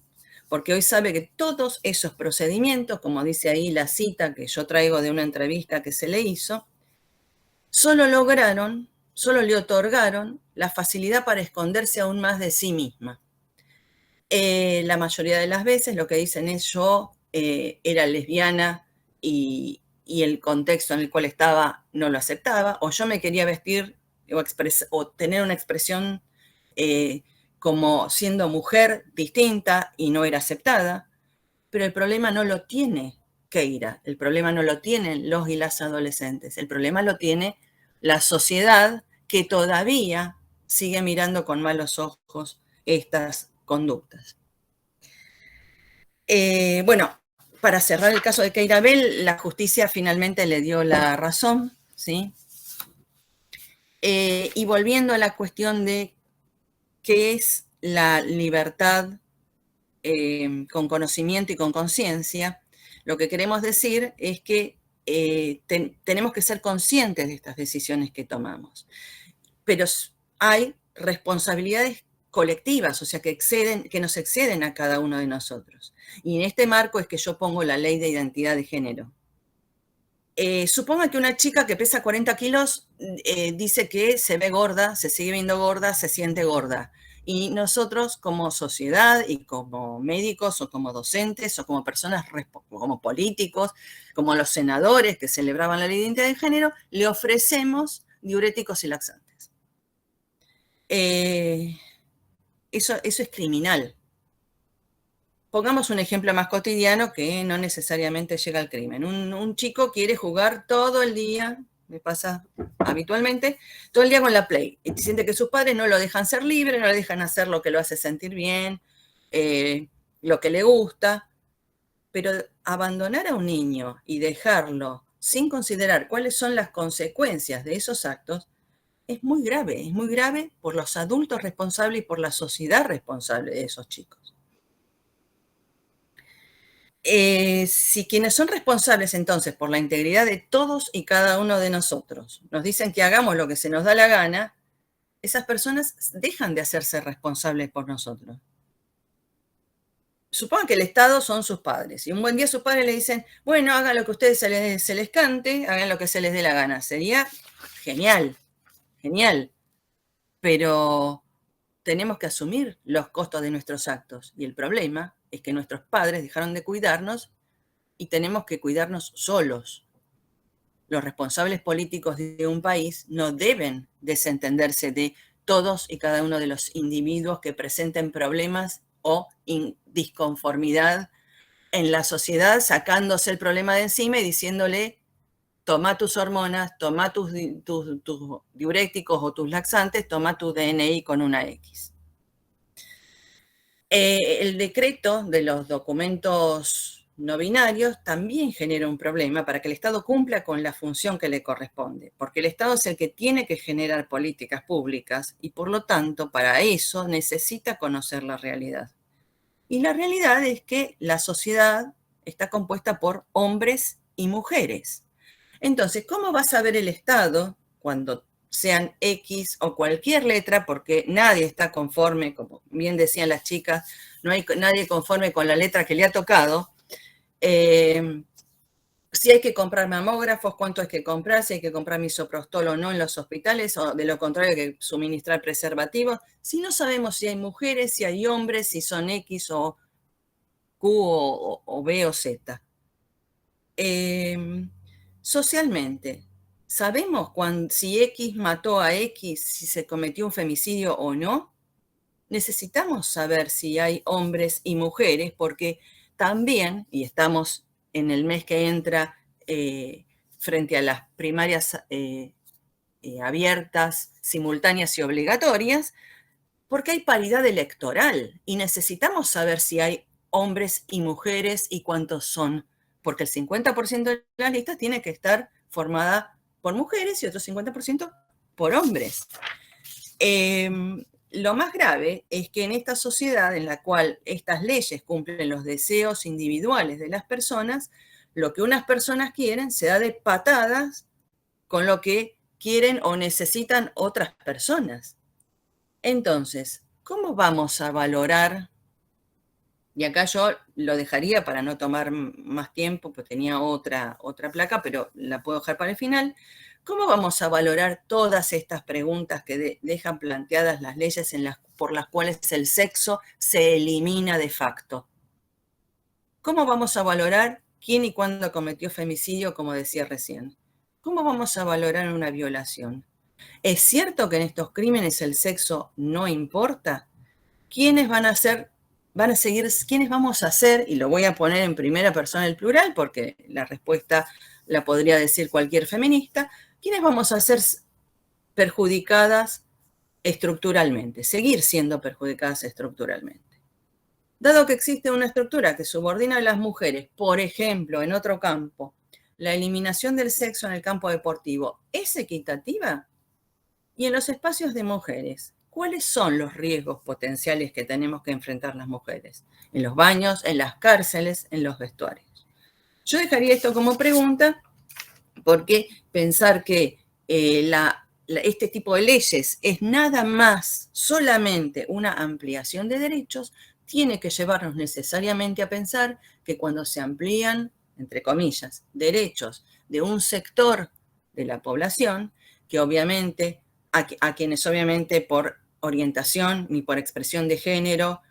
porque hoy sabe que todos esos procedimientos, como dice ahí la cita que yo traigo de una entrevista que se le hizo, solo le otorgaron la facilidad para esconderse aún más de sí misma. La mayoría de las veces lo que dicen es yo era lesbiana y el contexto en el cual estaba no lo aceptaba, o yo me quería vestir o tener una expresión como siendo mujer distinta y no era aceptada, pero el problema no lo tiene Keira, el problema no lo tienen los y las adolescentes, el problema lo tiene la sociedad que todavía sigue mirando con malos ojos estas conductas. Bueno, para cerrar el caso de Keira Bell, la justicia finalmente le dio la razón, ¿sí? Y volviendo a la cuestión de qué es la libertad con conocimiento y con conciencia, lo que queremos decir es que tenemos que ser conscientes de estas decisiones que tomamos. Pero hay responsabilidades colectivas, o sea, que nos exceden a cada uno de nosotros. Y en este marco es que yo pongo la ley de identidad de género. Suponga que una chica que pesa 40 kilos dice que se ve gorda, se sigue viendo gorda, se siente gorda. Y nosotros como sociedad y como médicos o como docentes o como personas, como políticos, como los senadores que celebraban la ley de identidad de género, le ofrecemos diuréticos y laxantes. Eso es criminal. Pongamos un ejemplo más cotidiano que no necesariamente llega al crimen. Un chico quiere jugar todo el día, me pasa habitualmente, todo el día con la Play. Y siente que sus padres no lo dejan ser libre, no le dejan hacer lo que lo hace sentir bien, lo que le gusta. Pero abandonar a un niño y dejarlo sin considerar cuáles son las consecuencias de esos actos es muy grave por los adultos responsables y por la sociedad responsable de esos chicos. Si quienes son responsables entonces por la integridad de todos y cada uno de nosotros nos dicen que hagamos lo que se nos da la gana, esas personas dejan de hacerse responsables por nosotros. Supongan que el Estado son sus padres y un buen día sus padres le dicen, bueno, hagan lo que a ustedes se les cante, hagan lo que se les dé la gana. Sería genial, pero tenemos que asumir los costos de nuestros actos y el problema es que nuestros padres dejaron de cuidarnos y tenemos que cuidarnos solos. Los responsables políticos de un país no deben desentenderse de todos y cada uno de los individuos que presenten problemas o disconformidad en la sociedad, sacándose el problema de encima y diciéndole, toma tus hormonas, toma tus diuréticos o tus laxantes, toma tu DNI con una X. El decreto de los documentos no binarios también genera un problema para que el Estado cumpla con la función que le corresponde, porque el Estado es el que tiene que generar políticas públicas y por lo tanto para eso necesita conocer la realidad. Y la realidad es que la sociedad está compuesta por hombres y mujeres. Entonces, ¿cómo va a saber el Estado cuando sean X o cualquier letra, porque nadie está conforme, como bien decían las chicas, no hay nadie conforme con la letra que le ha tocado, si hay que comprar mamógrafos, cuánto hay que comprar, si hay que comprar misoprostol o no en los hospitales, o de lo contrario hay que suministrar preservativos, si no sabemos si hay mujeres, si hay hombres, si son X o Q o B o Z. Socialmente, ¿sabemos si X mató a X, si se cometió un femicidio o no? Necesitamos saber si hay hombres y mujeres, porque también, y estamos en el mes que entra frente a las primarias abiertas, simultáneas y obligatorias, porque hay paridad electoral y necesitamos saber si hay hombres y mujeres y cuántos son, porque el 50% de las listas tiene que estar formada por mujeres y otro 50% por hombres. Lo más grave es que en esta sociedad en la cual estas leyes cumplen los deseos individuales de las personas, lo que unas personas quieren se da de patadas con lo que quieren o necesitan otras personas. Entonces, ¿cómo vamos a valorar Y acá yo lo dejaría para no tomar más tiempo, pues tenía otra placa, pero la puedo dejar para el final. ¿Cómo vamos a valorar todas estas preguntas que dejan planteadas las leyes por las cuales el sexo se elimina de facto? ¿Cómo vamos a valorar quién y cuándo cometió femicidio, como decía recién? ¿Cómo vamos a valorar una violación? ¿Es cierto que en estos crímenes el sexo no importa? ¿Quiénes quiénes vamos a ser? Y lo voy a poner en primera persona el plural, porque la respuesta la podría decir cualquier feminista. ¿Quiénes vamos a ser perjudicadas estructuralmente? Seguir siendo perjudicadas estructuralmente. Dado que existe una estructura que subordina a las mujeres, por ejemplo, en otro campo, la eliminación del sexo en el campo deportivo, ¿es equitativa? Y en los espacios de mujeres, ¿cuáles son los riesgos potenciales que tenemos que enfrentar las mujeres? En los baños, en las cárceles, en los vestuarios. Yo dejaría esto como pregunta, porque pensar que este tipo de leyes es nada más solamente una ampliación de derechos, tiene que llevarnos necesariamente a pensar que cuando se amplían, entre comillas, derechos de un sector de la población, que obviamente, a quienes obviamente por orientación, ni por expresión de género,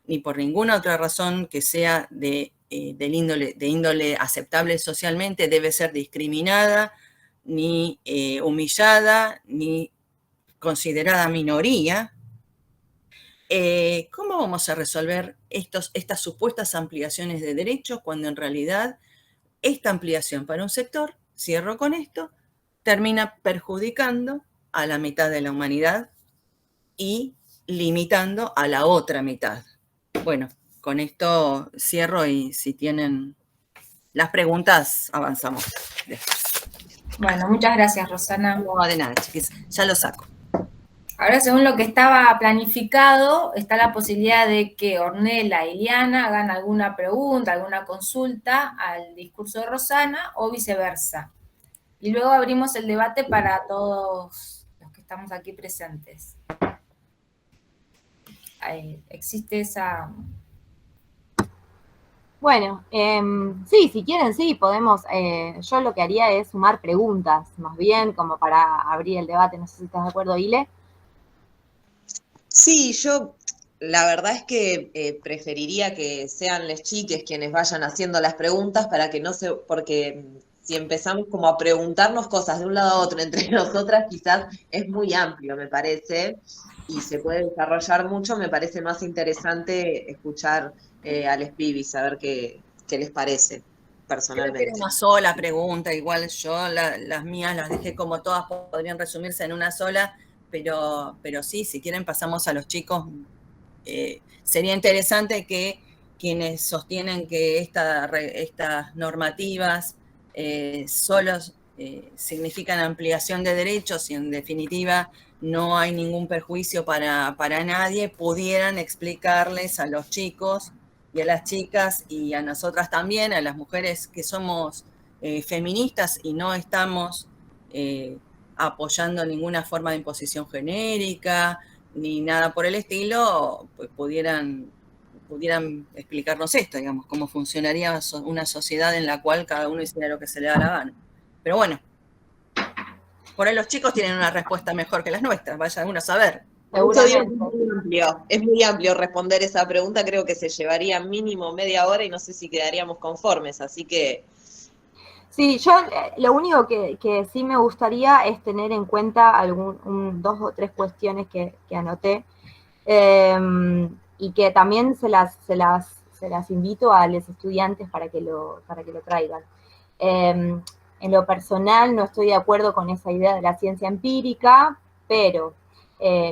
ni por ninguna otra razón que sea de índole aceptable socialmente, debe ser discriminada, ni humillada, ni considerada minoría. ¿Cómo vamos a resolver estas supuestas ampliaciones de derechos cuando en realidad esta ampliación para un sector, cierro con esto, termina perjudicando a la mitad de la humanidad y limitando a la otra mitad? Bueno, con esto cierro y si tienen las preguntas, avanzamos después. Bueno, muchas gracias, Rosana. No, de nada, chiquis, ya lo saco. Ahora, según lo que estaba planificado, está la posibilidad de que Ornella y Liana hagan alguna pregunta, alguna consulta al discurso de Rosana o viceversa. Y luego abrimos el debate para todos los que estamos aquí presentes. Existe esa... Bueno, sí, si quieren, sí, podemos. Yo lo que haría es sumar preguntas, más bien, como para abrir el debate. No sé si estás de acuerdo, Ile. Sí, yo la verdad es que preferiría que sean las chiques quienes vayan haciendo las preguntas para que no se, porque si empezamos como a preguntarnos cosas de un lado a otro entre nosotras, quizás es muy amplio, me parece, y se puede desarrollar mucho. Me parece más interesante escuchar a les pibis, saber qué les parece personalmente. Creo que era una sola pregunta, igual yo las mías las dejé como todas, podrían resumirse en una sola. Pero sí, si quieren pasamos a los chicos. Sería interesante que quienes sostienen que estas normativas solos significan ampliación de derechos y en definitiva no hay ningún perjuicio para nadie, pudieran explicarles a los chicos y a las chicas y a nosotras también, a las mujeres que somos feministas y no estamos... apoyando ninguna forma de imposición genérica, ni nada por el estilo, pues pudieran explicarnos esto, digamos, cómo funcionaría una sociedad en la cual cada uno hiciera lo que se le da la gana. Pero bueno, por ahí los chicos tienen una respuesta mejor que las nuestras, vaya uno a saber. Es muy amplio responder esa pregunta, creo que se llevaría mínimo media hora y no sé si quedaríamos conformes, así que... Sí, yo lo único que sí me gustaría es tener en cuenta dos o tres cuestiones que anoté y que también se las invito a los estudiantes para que lo traigan. En lo personal no estoy de acuerdo con esa idea de la ciencia empírica, pero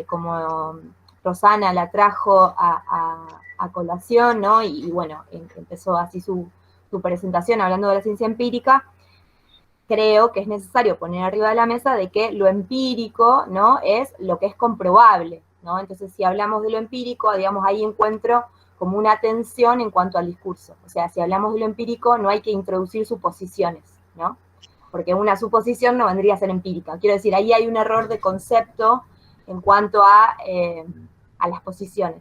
como Rosana la trajo a colación, ¿no? Y bueno, empezó así su presentación hablando de la ciencia empírica, creo que es necesario poner arriba de la mesa de que lo empírico, ¿no?, es lo que es comprobable, ¿no? Entonces, si hablamos de lo empírico, digamos, ahí encuentro como una tensión en cuanto al discurso. O sea, si hablamos de lo empírico, no hay que introducir suposiciones, ¿no? Porque una suposición no vendría a ser empírica. Quiero decir, ahí hay un error de concepto en cuanto a las posiciones.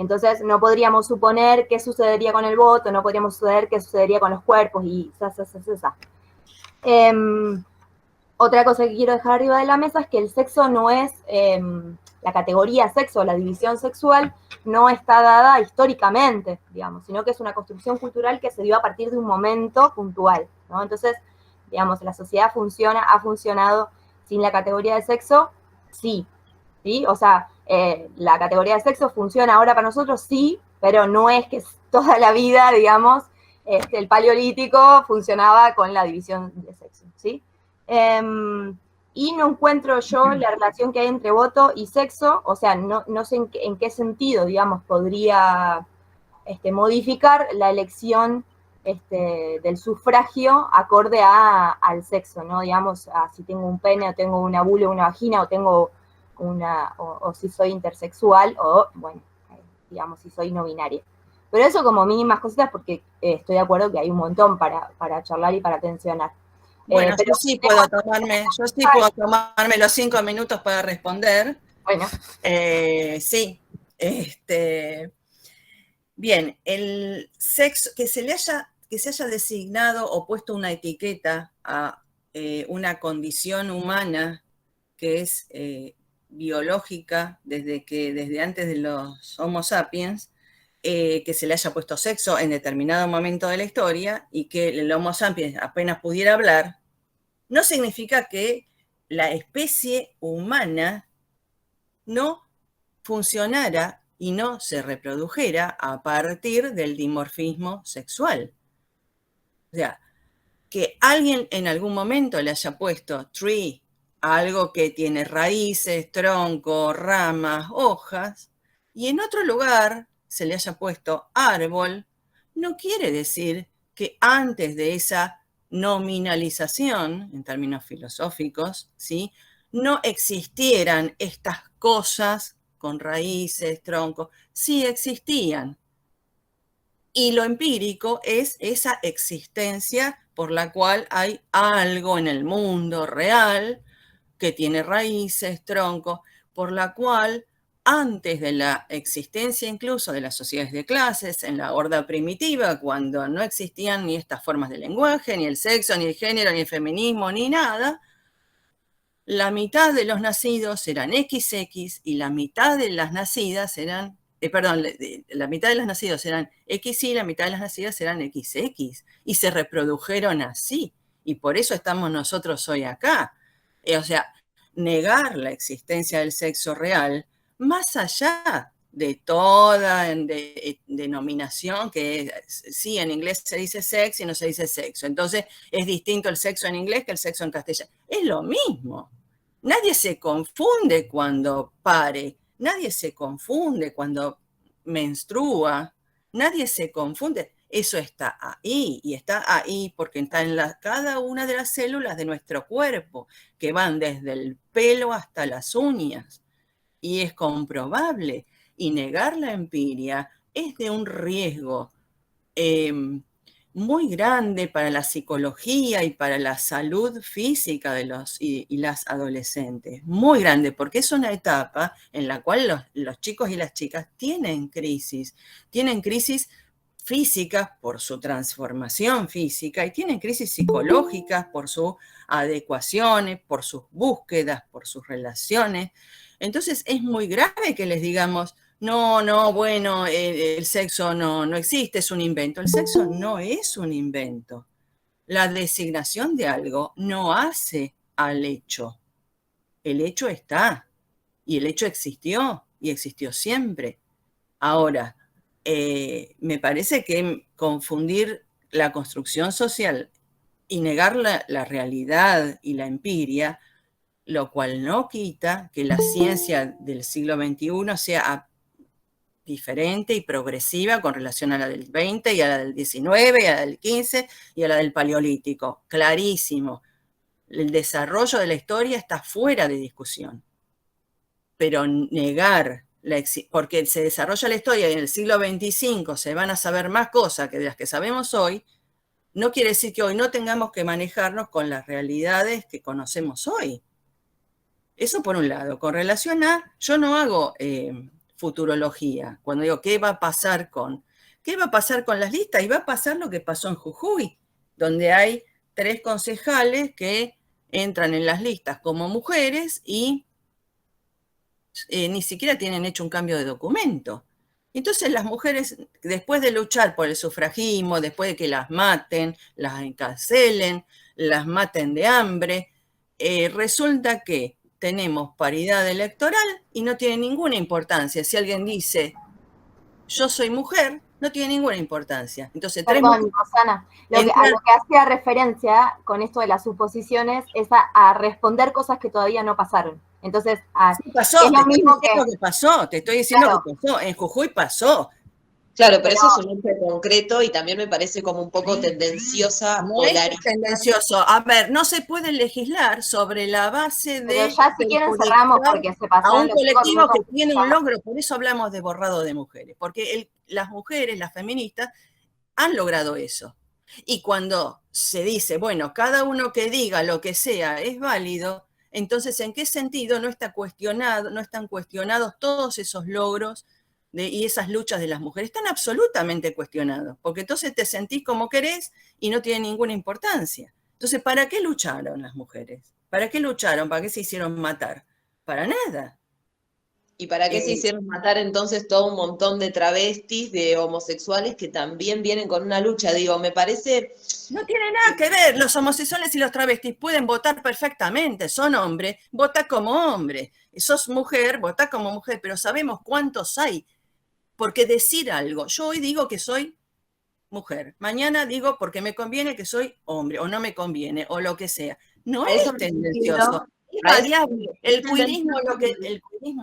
Entonces no podríamos suponer qué sucedería con el voto, no podríamos suponer qué sucedería con los cuerpos y otra cosa que quiero dejar arriba de la mesa es que el sexo no es, la categoría sexo, la división sexual, no está dada históricamente, digamos, sino que es una construcción cultural que se dio a partir de un momento puntual, ¿no? Entonces, digamos, la sociedad ha funcionado sin la categoría de sexo, sí, ¿sí? O sea, la categoría de sexo funciona ahora para nosotros, sí, pero no es que toda la vida, digamos, el paleolítico funcionaba con la división de sexo, ¿sí? Y no encuentro yo la relación que hay entre voto y sexo, o sea, no sé en qué sentido, digamos, podría modificar la elección del sufragio acorde al sexo, ¿no? Digamos, a si tengo un pene, o tengo una vulva, una vagina, o tengo o si soy intersexual, o, bueno, digamos, si soy no binaria. Pero eso como mínimas cositas, porque estoy de acuerdo que hay un montón para charlar y para tensionar. Bueno, yo sí puedo tomarme los 5 minutos para responder. Bueno. Sí. Bien, el sexo, que se haya designado o puesto una etiqueta a una condición humana que es biológica desde antes de los Homo sapiens, que se le haya puesto sexo en determinado momento de la historia y que el Homo sapiens apenas pudiera hablar, no significa que la especie humana no funcionara y no se reprodujera a partir del dimorfismo sexual. O sea, que alguien en algún momento le haya puesto tree a algo que tiene raíces, tronco, ramas, hojas, y en otro lugar se le haya puesto árbol, no quiere decir que antes de esa nominalización, en términos filosóficos, ¿sí?, no existieran estas cosas con raíces, troncos, sí existían. Y lo empírico es esa existencia por la cual hay algo en el mundo real que tiene raíces, troncos, por la cual antes de la existencia incluso de las sociedades de clases, en la horda primitiva, cuando no existían ni estas formas de lenguaje, ni el sexo, ni el género, ni el feminismo, ni nada, la mitad de los nacidos eran XX y la mitad de las nacidas eran, la mitad de los nacidos eran XY, la mitad de las nacidas eran XX, y se reprodujeron así, y por eso estamos nosotros hoy acá. O sea, negar la existencia del sexo real, más allá de toda denominación, que sí, en inglés se dice sex y no se dice sexo, entonces es distinto el sexo en inglés que el sexo en castellano. Es lo mismo. Nadie se confunde cuando pare, nadie se confunde cuando menstrua, nadie se confunde. Eso está ahí, y está ahí porque está en cada una de las células de nuestro cuerpo, que van desde el pelo hasta las uñas, y es comprobable. Y negar la empiria es de un riesgo muy grande para la psicología y para la salud física de los y las adolescentes. Muy grande, porque es una etapa en la cual los chicos y las chicas tienen crisis físicas por su transformación física y tienen crisis psicológicas por sus adecuaciones, por sus búsquedas, por sus relaciones. Entonces es muy grave que les digamos, no, bueno, el sexo no existe, es un invento. El sexo no es un invento. La designación de algo no hace al hecho. El hecho está, y el hecho existió, y existió siempre. Ahora, me parece que confundir la construcción social y negar la realidad y la empiria, lo cual no quita que la ciencia del siglo XXI sea diferente y progresiva con relación a la del 20 y a la del 19 y a la del 15 y a la del Paleolítico. Clarísimo. El desarrollo de la historia está fuera de discusión. Pero negar, porque se desarrolla la historia y en el siglo 25 se van a saber más cosas que de las que sabemos hoy, no quiere decir que hoy no tengamos que manejarnos con las realidades que conocemos hoy. Eso por un lado. Con relación a, yo no hago futurología. Cuando digo, ¿qué va a pasar con las listas? Y va a pasar lo que pasó en Jujuy, donde hay 3 concejales que entran en las listas como mujeres y ni siquiera tienen hecho un cambio de documento. Entonces las mujeres, después de luchar por el sufragismo, después de que las maten, las encarcelen, las maten de hambre, resulta que tenemos paridad electoral y no tiene ninguna importancia. Si alguien dice, yo soy mujer, no tiene ninguna importancia. Entonces, perdón, Rosana, a lo que hacía referencia con esto de las suposiciones es a responder cosas que todavía no pasaron. Entonces, sí, pasó, es lo mismo que pasó, te estoy diciendo claro, que pasó, en Jujuy pasó. Claro, pero eso es un hecho concreto y también me parece como un poco tendenciosa. No es tendencioso. A ver, no se puede legislar sobre la base de... Pero ya si quieren cerramos porque se pasó. A un colectivo que tiene un logro, por eso hablamos de borrado de mujeres, porque las mujeres, las feministas, han logrado eso. Y cuando se dice, bueno, cada uno que diga lo que sea es válido, entonces, ¿en qué sentido no están cuestionados todos esos logros y esas luchas de las mujeres? Están absolutamente cuestionados, porque entonces te sentís como querés y no tiene ninguna importancia. Entonces, ¿para qué lucharon las mujeres? ¿Para qué lucharon? ¿Para qué se hicieron matar? Para nada. ¿Y para qué se hicieron matar entonces todo un montón de travestis, de homosexuales que también vienen con una lucha? Digo, me parece... No tiene nada que ver, los homosexuales y los travestis pueden votar perfectamente, son hombres, vota como hombre, sos mujer, vota como mujer, pero sabemos cuántos hay, porque decir algo, yo hoy digo que soy mujer, mañana digo porque me conviene que soy hombre, o no me conviene, o lo que sea, no es tendencioso. Es variable. El queerismo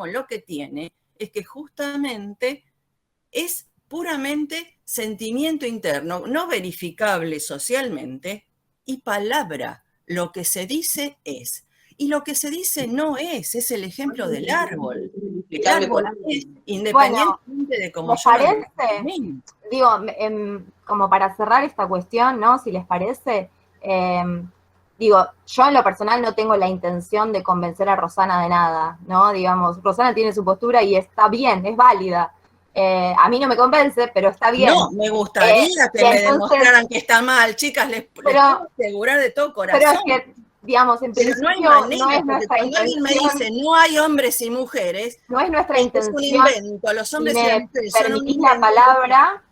lo que tiene es que justamente es puramente sentimiento interno, no verificable socialmente, y palabra. Lo que se dice es. Y lo que se dice no es el ejemplo del árbol. El árbol es independientemente de cómo ¿les parece? Digo, como para cerrar esta cuestión, ¿no? Si les parece... digo, yo en lo personal no tengo la intención de convencer a Rosana de nada, ¿no? Digamos, Rosana tiene su postura y está bien, es válida. A mí no me convence, pero está bien. No, me gustaría que me demostraran que está mal, chicas, les puedo asegurar de todo corazón. Pero es que, digamos, en principio no hay manera, no es nuestra cuando alguien me dice no hay hombres y mujeres, no es nuestra intención. Es un invento, los hombres y las mujeres son un invento. La palabra...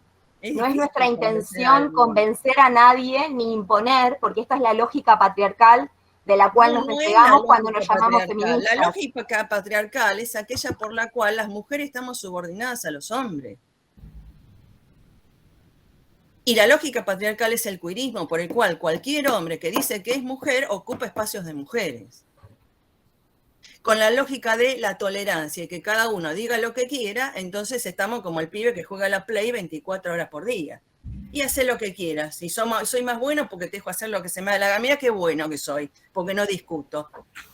No es nuestra intención convencer a nadie ni imponer, porque esta es la lógica patriarcal de la cual nos despegamos cuando nos llamamos feministas. La lógica patriarcal es aquella por la cual las mujeres estamos subordinadas a los hombres. Y la lógica patriarcal es el queerismo, por el cual cualquier hombre que dice que es mujer ocupa espacios de mujeres. Con la lógica de la tolerancia y que cada uno diga lo que quiera, entonces estamos como el pibe que juega a la Play 24 horas por día. Y hace lo que quieras. Y soy más bueno porque te dejo hacer lo que se me da la gana. Mira qué bueno que soy, porque no discuto.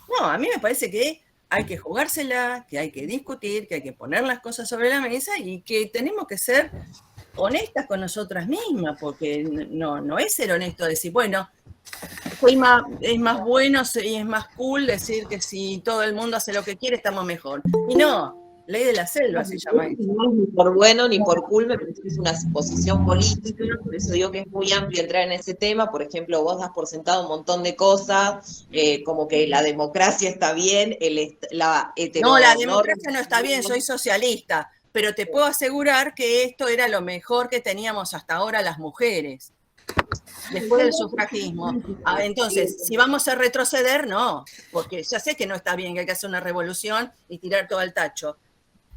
No, a mí me parece que hay que jugársela, que hay que discutir, que hay que poner las cosas sobre la mesa y que tenemos que ser honestas con nosotras mismas, porque no es ser honesto decir, bueno, es más bueno y es más cool decir que si todo el mundo hace lo que quiere estamos mejor. Y no, ley de la selva se llama eso. No es ni por bueno ni por cool, me parece que es una posición política, por eso digo que es muy amplio entrar en ese tema. Por ejemplo, vos das por sentado un montón de cosas, como que la democracia está bien, la democracia no está bien, soy socialista, pero te puedo asegurar que esto era lo mejor que teníamos hasta ahora las mujeres. Después del sufragismo. Entonces, si vamos a retroceder, no, porque ya sé que no está bien, que hay que hacer una revolución y tirar todo al tacho,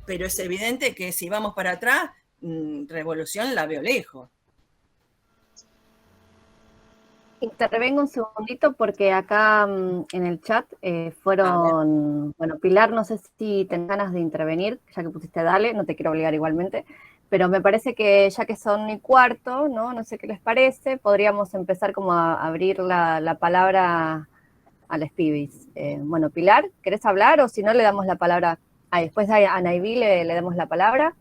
pero es evidente que si vamos para atrás, revolución la veo lejos. Intervengo un segundito porque acá en el chat fueron, bueno, Pilar, no sé si tenés ganas de intervenir, ya que pusiste dale, no te quiero obligar igualmente, pero me parece que ya que son 1:15, no sé qué les parece, podríamos empezar como a abrir la palabra a las pibis. Bueno, Pilar, ¿querés hablar o si no le damos la palabra? Después a Anaibí le damos la palabra.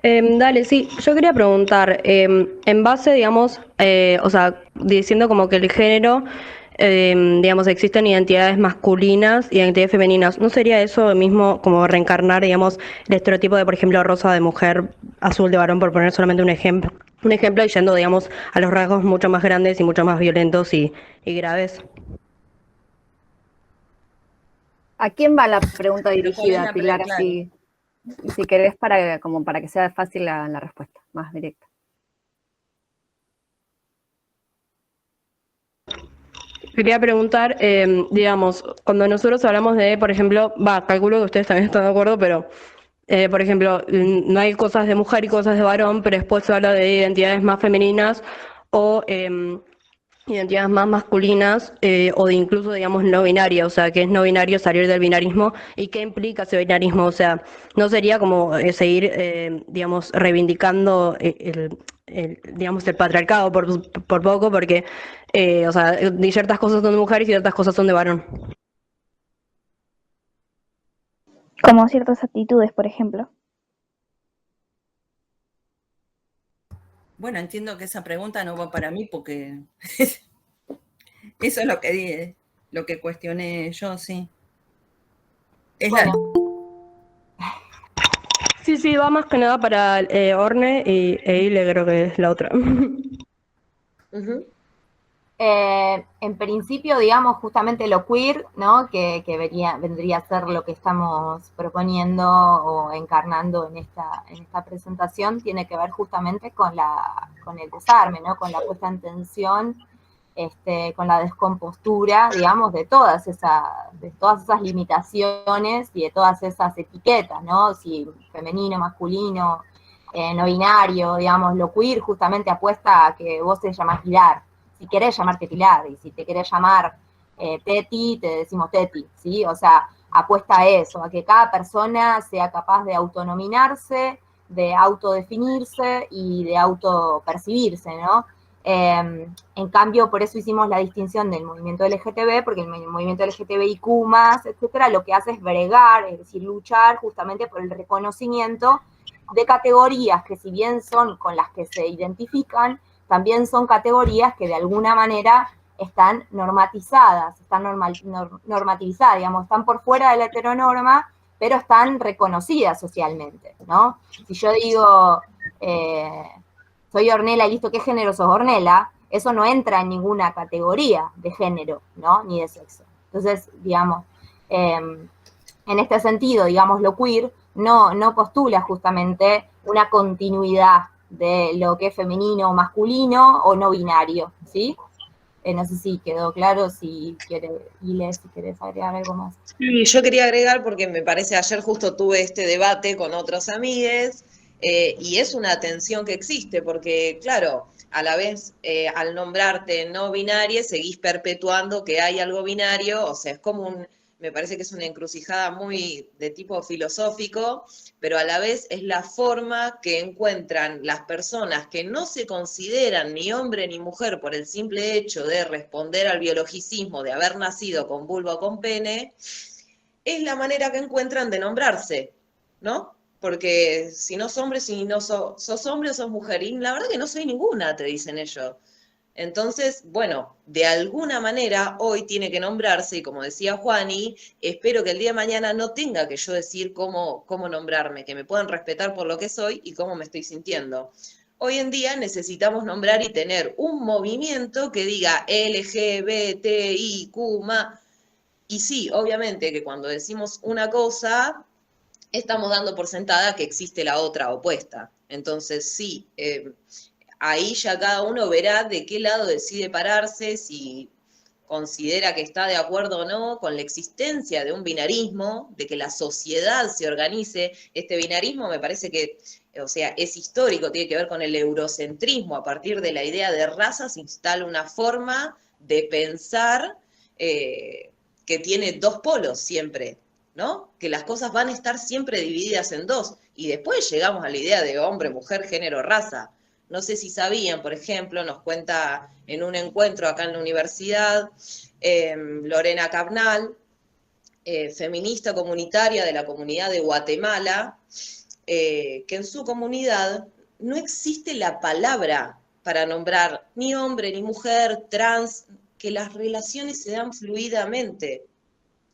Dale, sí, yo quería preguntar, en base, digamos, o sea, diciendo como que el género digamos, existen identidades masculinas y identidades femeninas. ¿No sería eso mismo como reencarnar, digamos, el estereotipo de, por ejemplo, rosa de mujer, azul de varón, por poner solamente un ejemplo? Un ejemplo y yendo, digamos, a los rasgos mucho más grandes y mucho más violentos y graves. ¿A quién va la pregunta Pero ¿cuál es dirigida, la Pilar? claro. Así, si querés, como para que sea fácil la respuesta, más directa. Quería preguntar, digamos, cuando nosotros hablamos de, por ejemplo, calculo que ustedes también están de acuerdo, pero, por ejemplo, no hay cosas de mujer y cosas de varón, pero después se habla de identidades más femeninas o identidades más masculinas o de incluso, digamos, no binaria, o sea, que es no binario salir del binarismo y qué implica ese binarismo, o sea, no sería como seguir, digamos, reivindicando digamos, el patriarcado por poco, porque, o sea, ciertas cosas son de mujeres y ciertas cosas son de varón. Como ciertas actitudes, por ejemplo. Bueno, entiendo que esa pregunta no va para mí porque eso es lo que cuestioné yo, sí. Bueno. Sí, va más que nada para Orne e Ile, creo que es la otra. En principio, digamos, justamente lo queer, ¿no? Que vendría a ser lo que estamos proponiendo o encarnando en esta presentación, tiene que ver justamente con el desarme, ¿no? Con la puesta en tensión, con la descompostura, digamos, de todas esas limitaciones y de todas esas etiquetas, ¿no? Si femenino, masculino, no binario, digamos, lo queer justamente apuesta a que vos te llamás Pilar, si querés llamarte Pilar, y si te querés llamar Teti, te decimos Teti, ¿sí? O sea, apuesta a eso, a que cada persona sea capaz de autonominarse, de autodefinirse y de autopercibirse, ¿no? En cambio, por eso hicimos la distinción del movimiento LGTB, porque el movimiento LGTBIQ+, etcétera, lo que hace es bregar, es decir, luchar justamente por el reconocimiento de categorías que si bien son con las que se identifican, también son categorías que de alguna manera están normatizadas, están normativizadas, digamos, están por fuera de la heteronorma, pero están reconocidas socialmente, ¿no? Si yo digo, soy Ornella y listo, ¿qué género sos, Ornella? Eso no entra en ninguna categoría de género, ¿no? Ni de sexo. Entonces, digamos, en este sentido, digamos, lo queer no postula justamente una continuidad de lo que es femenino o masculino o no binario, ¿sí? No sé si quedó claro, si querés agregar algo más. Sí, yo quería agregar porque me parece, ayer justo tuve este debate con otros amigues y es una tensión que existe porque, claro, a la vez al nombrarte no binaria seguís perpetuando que hay algo binario, o sea, es como me parece que es una encrucijada muy de tipo filosófico, pero a la vez es la forma que encuentran las personas que no se consideran ni hombre ni mujer por el simple hecho de responder al biologicismo de haber nacido con vulva o con pene, es la manera que encuentran de nombrarse, ¿no? Porque si no sos hombre, si no sos hombre o sos mujer, y la verdad que no soy ninguna, te dicen ellos. Entonces, bueno, de alguna manera hoy tiene que nombrarse, y como decía Juani, espero que el día de mañana no tenga que yo decir cómo nombrarme, que me puedan respetar por lo que soy y cómo me estoy sintiendo. Hoy en día necesitamos nombrar y tener un movimiento que diga LGBTIQ+, y sí, obviamente que cuando decimos una cosa, estamos dando por sentada que existe la otra opuesta. Entonces, sí, ahí ya cada uno verá de qué lado decide pararse, si considera que está de acuerdo o no con la existencia de un binarismo, de que la sociedad se organice. Este binarismo me parece que, o sea, es histórico, tiene que ver con el eurocentrismo. A partir de la idea de raza se instala una forma de pensar que tiene dos polos siempre, ¿no? Que las cosas van a estar siempre divididas en dos. Y después llegamos a la idea de hombre, mujer, género, raza. No sé si sabían, por ejemplo, nos cuenta en un encuentro acá en la universidad, Lorena Cabnal, feminista comunitaria de la comunidad de Guatemala, que en su comunidad no existe la palabra para nombrar ni hombre, ni mujer, trans, que las relaciones se dan fluidamente.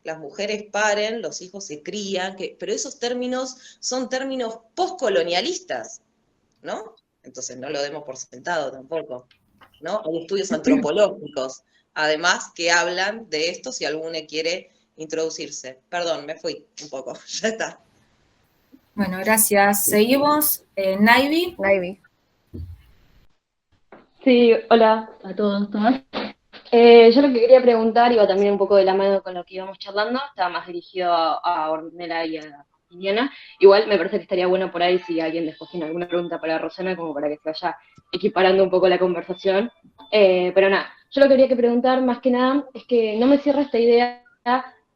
Las mujeres paren, los hijos se crían, pero esos términos son términos postcolonialistas, ¿no? Entonces no lo demos por sentado tampoco, ¿no? Hay estudios antropológicos, además, que hablan de esto si alguno quiere introducirse. Perdón, me fui un poco, ya está. Bueno, gracias. Seguimos. Naivi. Naivi. Sí, hola a todos, todas. Yo lo que quería preguntar iba también un poco de la mano con lo que íbamos charlando, estaba más dirigido a Ornella y a Liliana. Igual me parece que estaría bueno por ahí si alguien después tiene alguna pregunta para Rosana, como para que se vaya equiparando un poco la conversación. Pero nada, yo lo que quería preguntar más que nada es que no me cierra esta idea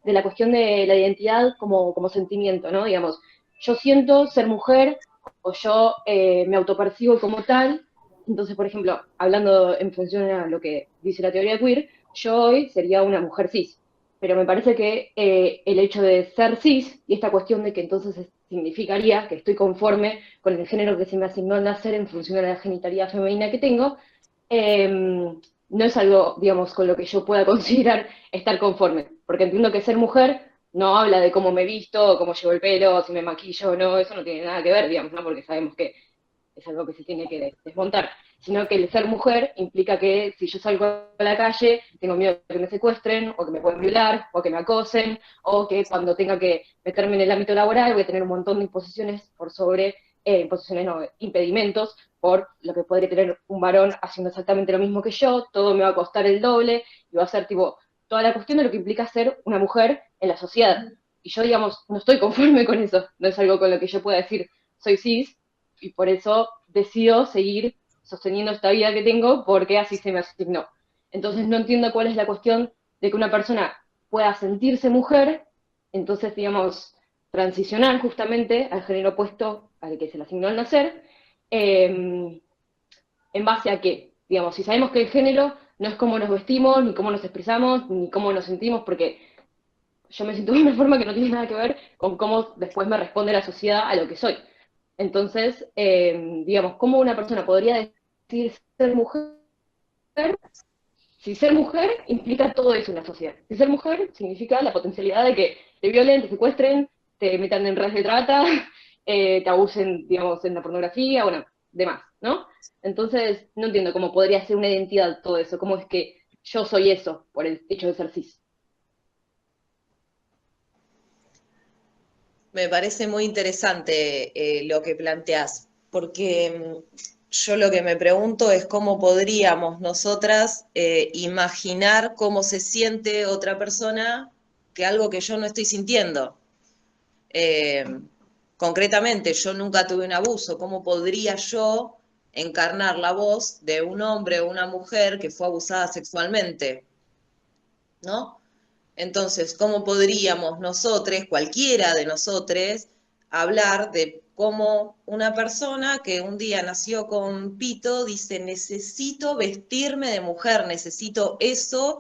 de la cuestión de la identidad como sentimiento, ¿no? Digamos, yo siento ser mujer o yo me autopercibo como tal. Entonces, por ejemplo, hablando en función a lo que dice la teoría queer, yo hoy sería una mujer cis, pero me parece que el hecho de ser cis y esta cuestión de que entonces significaría que estoy conforme con el género que se me asignó al nacer en función a la genitalidad femenina que tengo, no es algo, digamos, con lo que yo pueda considerar estar conforme, porque entiendo que ser mujer no habla de cómo me visto, cómo llevo el pelo, si me maquillo o no, eso no tiene nada que ver, digamos, ¿no? Porque sabemos que es algo que se tiene que desmontar, sino que el ser mujer implica que si yo salgo a la calle, tengo miedo de que me secuestren, o que me pueden violar, o que me acosen, o que cuando tenga que meterme en el ámbito laboral voy a tener un montón de imposiciones por sobre, imposiciones no, impedimentos, por lo que podría tener un varón haciendo exactamente lo mismo que yo, todo me va a costar el doble, y va a ser tipo, toda la cuestión de lo que implica ser una mujer en la sociedad. Y yo, digamos, no estoy conforme con eso, no es algo con lo que yo pueda decir, soy cis, y por eso decido seguir sosteniendo esta vida que tengo porque así se me asignó. Entonces no entiendo cuál es la cuestión de que una persona pueda sentirse mujer, entonces, digamos, transicionar justamente al género opuesto al que se le asignó al nacer, en base a qué. Digamos, si sabemos que el género no es cómo nos vestimos, ni cómo nos expresamos, ni cómo nos sentimos, porque yo me siento de una forma que no tiene nada que ver con cómo después me responde la sociedad a lo que soy. Entonces, digamos, ¿cómo una persona podría decir ser mujer si ser mujer implica todo eso en la sociedad? Si ser mujer significa la potencialidad de que te violen, te secuestren, te metan en redes de trata, te abusen, digamos, en la pornografía, bueno, demás, ¿no? Entonces, no entiendo cómo podría ser una identidad todo eso, cómo es que yo soy eso por el hecho de ser cis. Me parece muy interesante lo que planteás, porque yo lo que me pregunto es cómo podríamos nosotras imaginar cómo se siente otra persona que algo que yo no estoy sintiendo. Concretamente, yo nunca tuve un abuso, ¿cómo podría yo encarnar la voz de un hombre o una mujer que fue abusada sexualmente? ¿No? Entonces, ¿cómo podríamos nosotros, cualquiera de nosotros, hablar de cómo una persona que un día nació con pito dice, necesito vestirme de mujer, necesito eso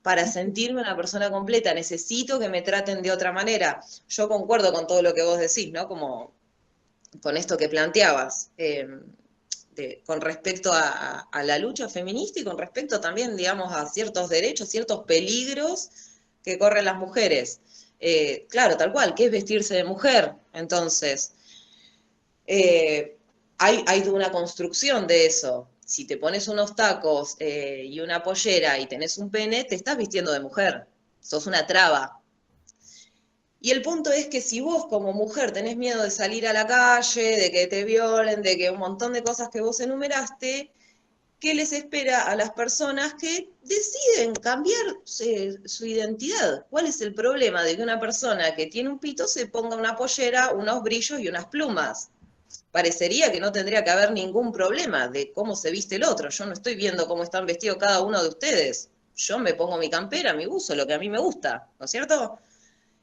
para sentirme una persona completa, necesito que me traten de otra manera? Yo concuerdo con todo lo que vos decís, ¿no? Como con esto que planteabas. Con respecto a la lucha feminista y con respecto también, digamos, a ciertos derechos, ciertos peligros que corren las mujeres. Claro, tal cual, ¿qué es vestirse de mujer? Entonces, hay una construcción de eso. Si te pones unos tacos y una pollera y tenés un pene, te estás vistiendo de mujer, sos una traba. Y el punto es que si vos como mujer tenés miedo de salir a la calle, de que te violen, de que un montón de cosas que vos enumeraste, ¿qué les espera a las personas que deciden cambiar su identidad? ¿Cuál es el problema de que una persona que tiene un pito se ponga una pollera, unos brillos y unas plumas? Parecería que no tendría que haber ningún problema de cómo se viste el otro. Yo no estoy viendo cómo están vestidos cada uno de ustedes. Yo me pongo mi campera, mi buzo, lo que a mí me gusta, ¿no es cierto?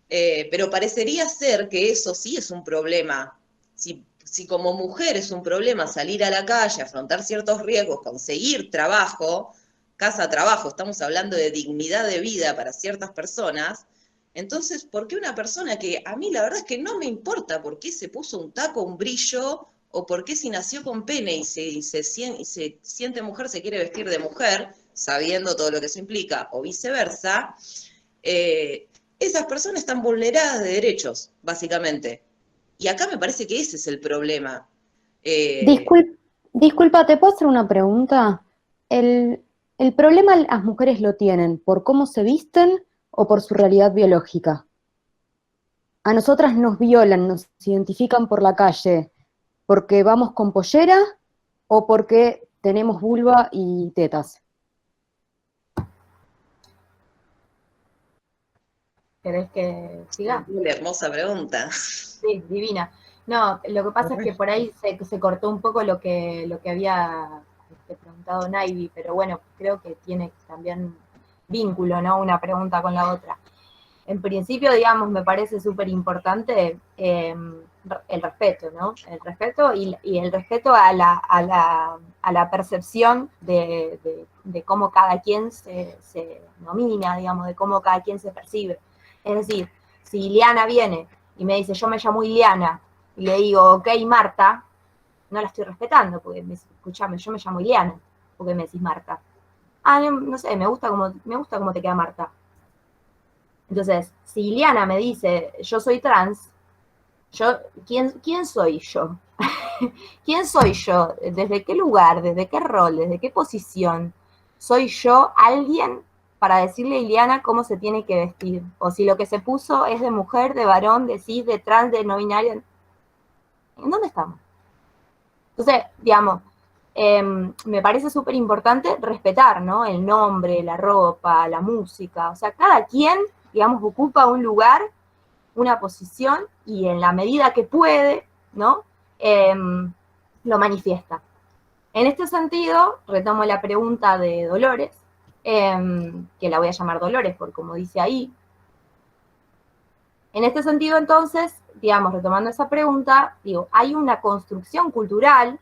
Pero parecería ser que eso sí es un problema. Si como mujer es un problema salir a la calle, afrontar ciertos riesgos, conseguir trabajo, casa-trabajo, estamos hablando de dignidad de vida para ciertas personas, entonces, ¿por qué una persona que a mí la verdad es que no me importa por qué se puso un taco, un brillo, o por qué si nació con pene y se siente mujer, se quiere vestir de mujer, sabiendo todo lo que eso implica, o viceversa, esas personas están vulneradas de derechos, básicamente. Y acá me parece que ese es el problema. Disculpa, ¿te puedo hacer una pregunta? ¿El problema las mujeres lo tienen por cómo se visten o por su realidad biológica? A nosotras nos violan, nos identifican por la calle, porque vamos con pollera o porque tenemos vulva y tetas. ¿Querés que siga? Una hermosa pregunta. Sí, divina. No, lo que pasa es que por ahí se cortó un poco lo que había preguntado Naivi, pero bueno, creo que tiene también vínculo, ¿no? Una pregunta con la otra. En principio, digamos, me parece súper importante el respeto, ¿no? El respeto y el respeto a la percepción de cómo cada quien se nomina, digamos, de cómo cada quien se percibe. Es decir, si Ileana viene y me dice, yo me llamo Ileana, y le digo, ok, Marta, no la estoy respetando, porque escuchame, yo me llamo Ileana, porque me decís Marta. Ah, no sé, me gusta cómo te queda Marta. Entonces, si Ileana me dice, yo soy trans, ¿quién soy yo? ¿Quién soy yo? ¿Desde qué lugar? ¿Desde qué rol? ¿Desde qué posición? ¿Soy yo alguien para decirle a Ileana cómo se tiene que vestir? O si lo que se puso es de mujer, de varón, de cis, de trans, de no binaria. ¿En dónde estamos? Entonces, digamos, me parece súper importante respetar, ¿no? El nombre, la ropa, la música. O sea, cada quien, digamos, ocupa un lugar, una posición, y en la medida que puede, ¿no? Lo manifiesta. En este sentido, retomo la pregunta de Dolores, que la voy a llamar Dolores, por como dice ahí. En este sentido, entonces, digamos, retomando esa pregunta, digo, hay una construcción cultural,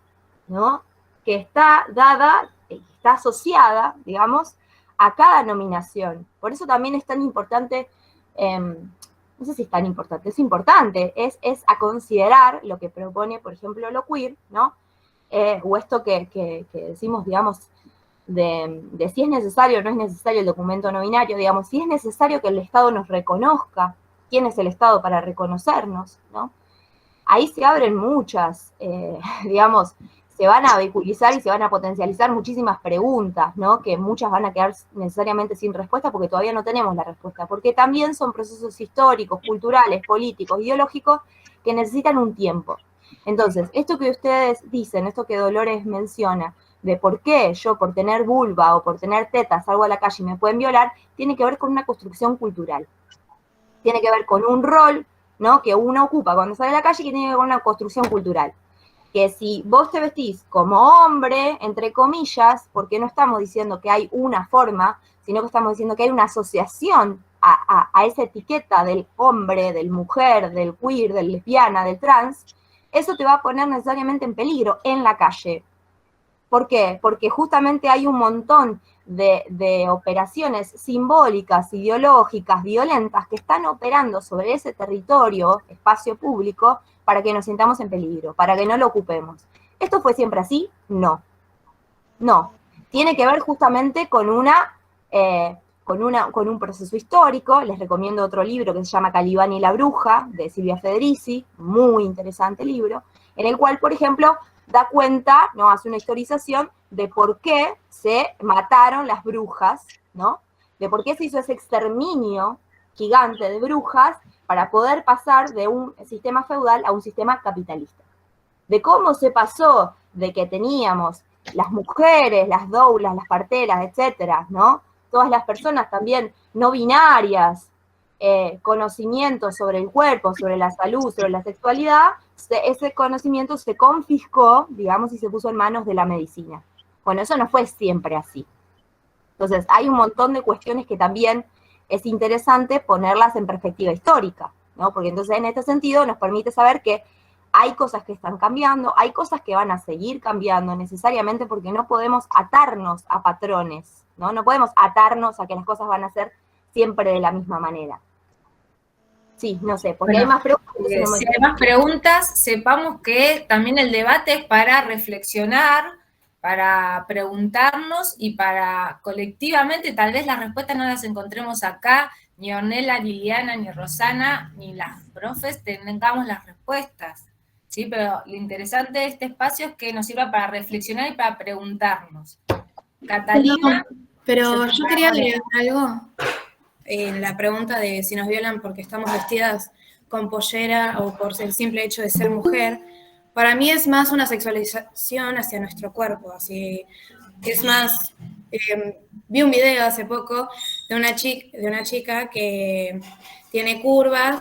¿no? Que está dada, está asociada, digamos, a cada nominación. Por eso también es tan importante, no sé si es tan importante, es importante, es a considerar lo que propone, por ejemplo, lo queer, ¿no? O esto que decimos, digamos, de si es necesario o no es necesario el documento no binario, digamos, si es necesario que el Estado nos reconozca, quién es el Estado para reconocernos, ¿no? Ahí se abren muchas, digamos, se van a vehiculizar y se van a potencializar muchísimas preguntas, ¿no? Que muchas van a quedar necesariamente sin respuesta porque todavía no tenemos la respuesta, porque también son procesos históricos, culturales, políticos, ideológicos que necesitan un tiempo. Entonces, esto que ustedes dicen, esto que Dolores menciona, de por qué yo por tener vulva o por tener tetas salgo a la calle y me pueden violar, tiene que ver con una construcción cultural. Tiene que ver con un rol, ¿no? Que uno ocupa cuando sale a la calle, que tiene que ver con una construcción cultural. Que si vos te vestís como hombre, entre comillas, porque no estamos diciendo que hay una forma, sino que estamos diciendo que hay una asociación a esa etiqueta del hombre, del mujer, del queer, del lesbiana, del trans, eso te va a poner necesariamente en peligro en la calle. ¿Por qué? Porque justamente hay un montón de operaciones simbólicas, ideológicas, violentas, que están operando sobre ese territorio, espacio público, para que nos sintamos en peligro, para que no lo ocupemos. ¿Esto fue siempre así? No. No. Tiene que ver justamente con un proceso histórico. Les recomiendo otro libro que se llama Calibán y la bruja, de Silvia Federici, muy interesante libro, en el cual, por ejemplo, da cuenta, ¿no? Hace una historización de por qué se mataron las brujas, ¿no? De por qué se hizo ese exterminio gigante de brujas para poder pasar de un sistema feudal a un sistema capitalista. De cómo se pasó de que teníamos las mujeres, las doulas, las parteras, etcétera, ¿no? Todas las personas también no binarias, conocimiento sobre el cuerpo, sobre la salud, sobre la sexualidad, ese conocimiento se confiscó, digamos, y se puso en manos de la medicina. Bueno, eso no fue siempre así. Entonces, hay un montón de cuestiones que también es interesante ponerlas en perspectiva histórica, ¿no? Porque entonces en este sentido nos permite saber que hay cosas que están cambiando, hay cosas que van a seguir cambiando necesariamente porque no podemos atarnos a patrones, ¿no? No podemos atarnos a que las cosas van a ser siempre de la misma manera. Sí, no sé, porque hay más preguntas. Si hay más preguntas, sepamos que también el debate es para reflexionar para preguntarnos y para colectivamente, tal vez las respuestas no las encontremos acá, ni Ornella, ni Liliana, ni Rosana, ni las profes tengamos las respuestas, ¿sí? Pero lo interesante de este espacio es que nos sirva para reflexionar y para preguntarnos. Catalina. Pero yo quería agregar algo en la pregunta de si nos violan porque estamos vestidas con pollera o por el simple hecho de ser mujer. Para mí es más una sexualización hacia nuestro cuerpo, así es más, vi un video hace poco de una chica que tiene curvas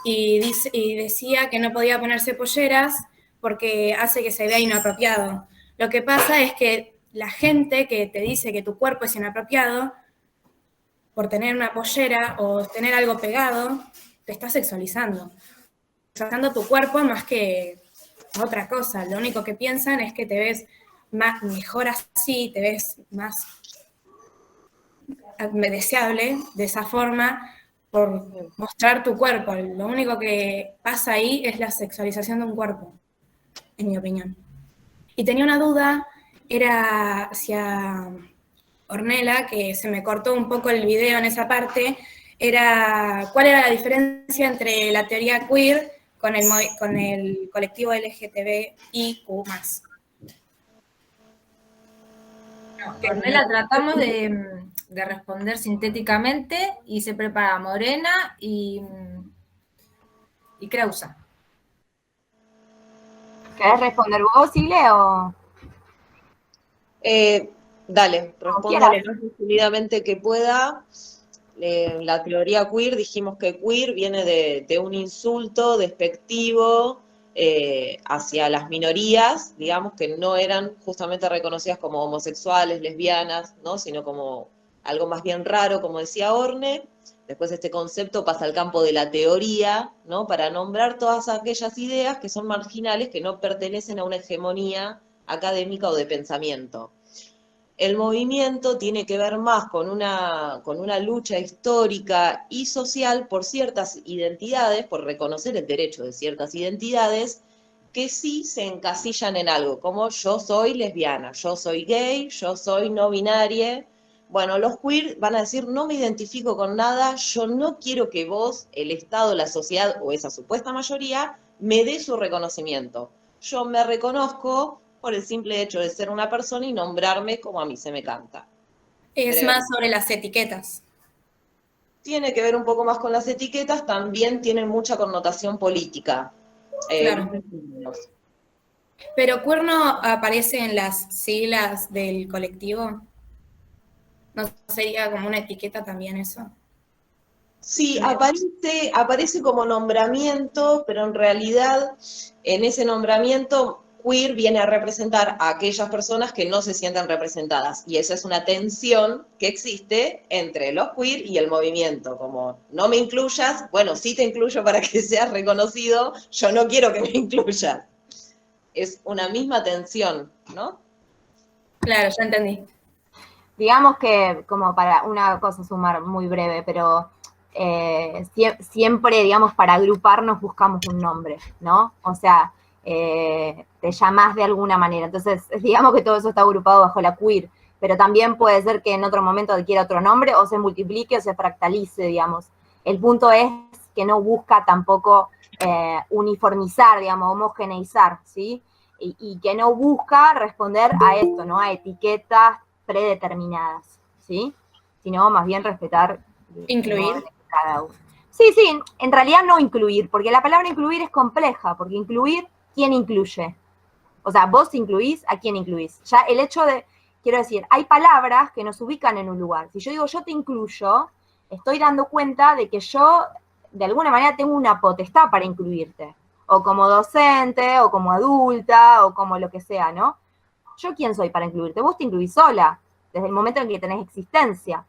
y decía que no podía ponerse polleras porque hace que se vea inapropiado. Lo que pasa es que la gente que te dice que tu cuerpo es inapropiado por tener una pollera o tener algo pegado, te está sexualizando. Sexualizando tu cuerpo más que otra cosa. Lo único que piensan es que te ves mejor así, te ves más deseable de esa forma por mostrar tu cuerpo. Lo único que pasa ahí es la sexualización de un cuerpo, en mi opinión. Y tenía una duda, era hacia Ornella, que se me cortó un poco el video en esa parte, ¿cuál era la diferencia entre la teoría queer con el colectivo LGTBIQ+. Ornella, tratamos de responder sintéticamente y se prepara Morena y Krausa. ¿Querés responder vos, Ile, o...? Dale, respondo lo más decididamente que pueda. La teoría queer, dijimos que queer viene de un insulto despectivo hacia las minorías, digamos, que no eran justamente reconocidas como homosexuales, lesbianas, ¿no? Sino como algo más bien raro, como decía Orne. Después este concepto pasa al campo de la teoría, ¿no? Para nombrar todas aquellas ideas que son marginales, que no pertenecen a una hegemonía académica o de pensamiento. El movimiento tiene que ver más con una lucha histórica y social por ciertas identidades, por reconocer el derecho de ciertas identidades, que sí se encasillan en algo, como yo soy lesbiana, yo soy gay, yo soy no binaria. Bueno, los queer van a decir, no me identifico con nada, yo no quiero que vos, el Estado, la sociedad o esa supuesta mayoría, me dé su reconocimiento. Yo me reconozco por el simple hecho de ser una persona y nombrarme como a mí se me canta. Es más sobre las etiquetas. Tiene que ver un poco más con las etiquetas, también tienen mucha connotación política. Claro. Pero queer no aparece en las siglas del colectivo. ¿No sería como una etiqueta también eso? Sí, aparece como nombramiento, pero en realidad en ese nombramiento queer viene a representar a aquellas personas que no se sientan representadas. Y esa es una tensión que existe entre los queer y el movimiento. Como, no me incluyas, bueno, sí te incluyo para que seas reconocido, yo no quiero que me incluyas. Es una misma tensión, ¿no? Claro, ya entendí. Digamos que, como para una cosa sumar muy breve, pero siempre, digamos, para agruparnos buscamos un nombre, ¿no? O sea, te llamás de alguna manera. Entonces, digamos que todo eso está agrupado bajo la queer, pero también puede ser que en otro momento adquiera otro nombre o se multiplique o se fractalice, digamos. El punto es que no busca tampoco uniformizar, digamos, homogeneizar, ¿sí? Y que no busca responder a esto, ¿no? A etiquetas predeterminadas, ¿sí? Sino más bien respetar... Incluir. Cada uno. Sí, en realidad no incluir, porque la palabra incluir es compleja, porque incluir, ¿quién incluye? O sea, vos incluís, ¿a quién incluís? Ya el hecho de, quiero decir, hay palabras que nos ubican en un lugar. Si yo digo yo te incluyo, estoy dando cuenta de que yo, de alguna manera, tengo una potestad para incluirte. O como docente, o como adulta, o como lo que sea, ¿no? ¿Yo quién soy para incluirte? Vos te incluís sola, desde el momento en que tenés existencia.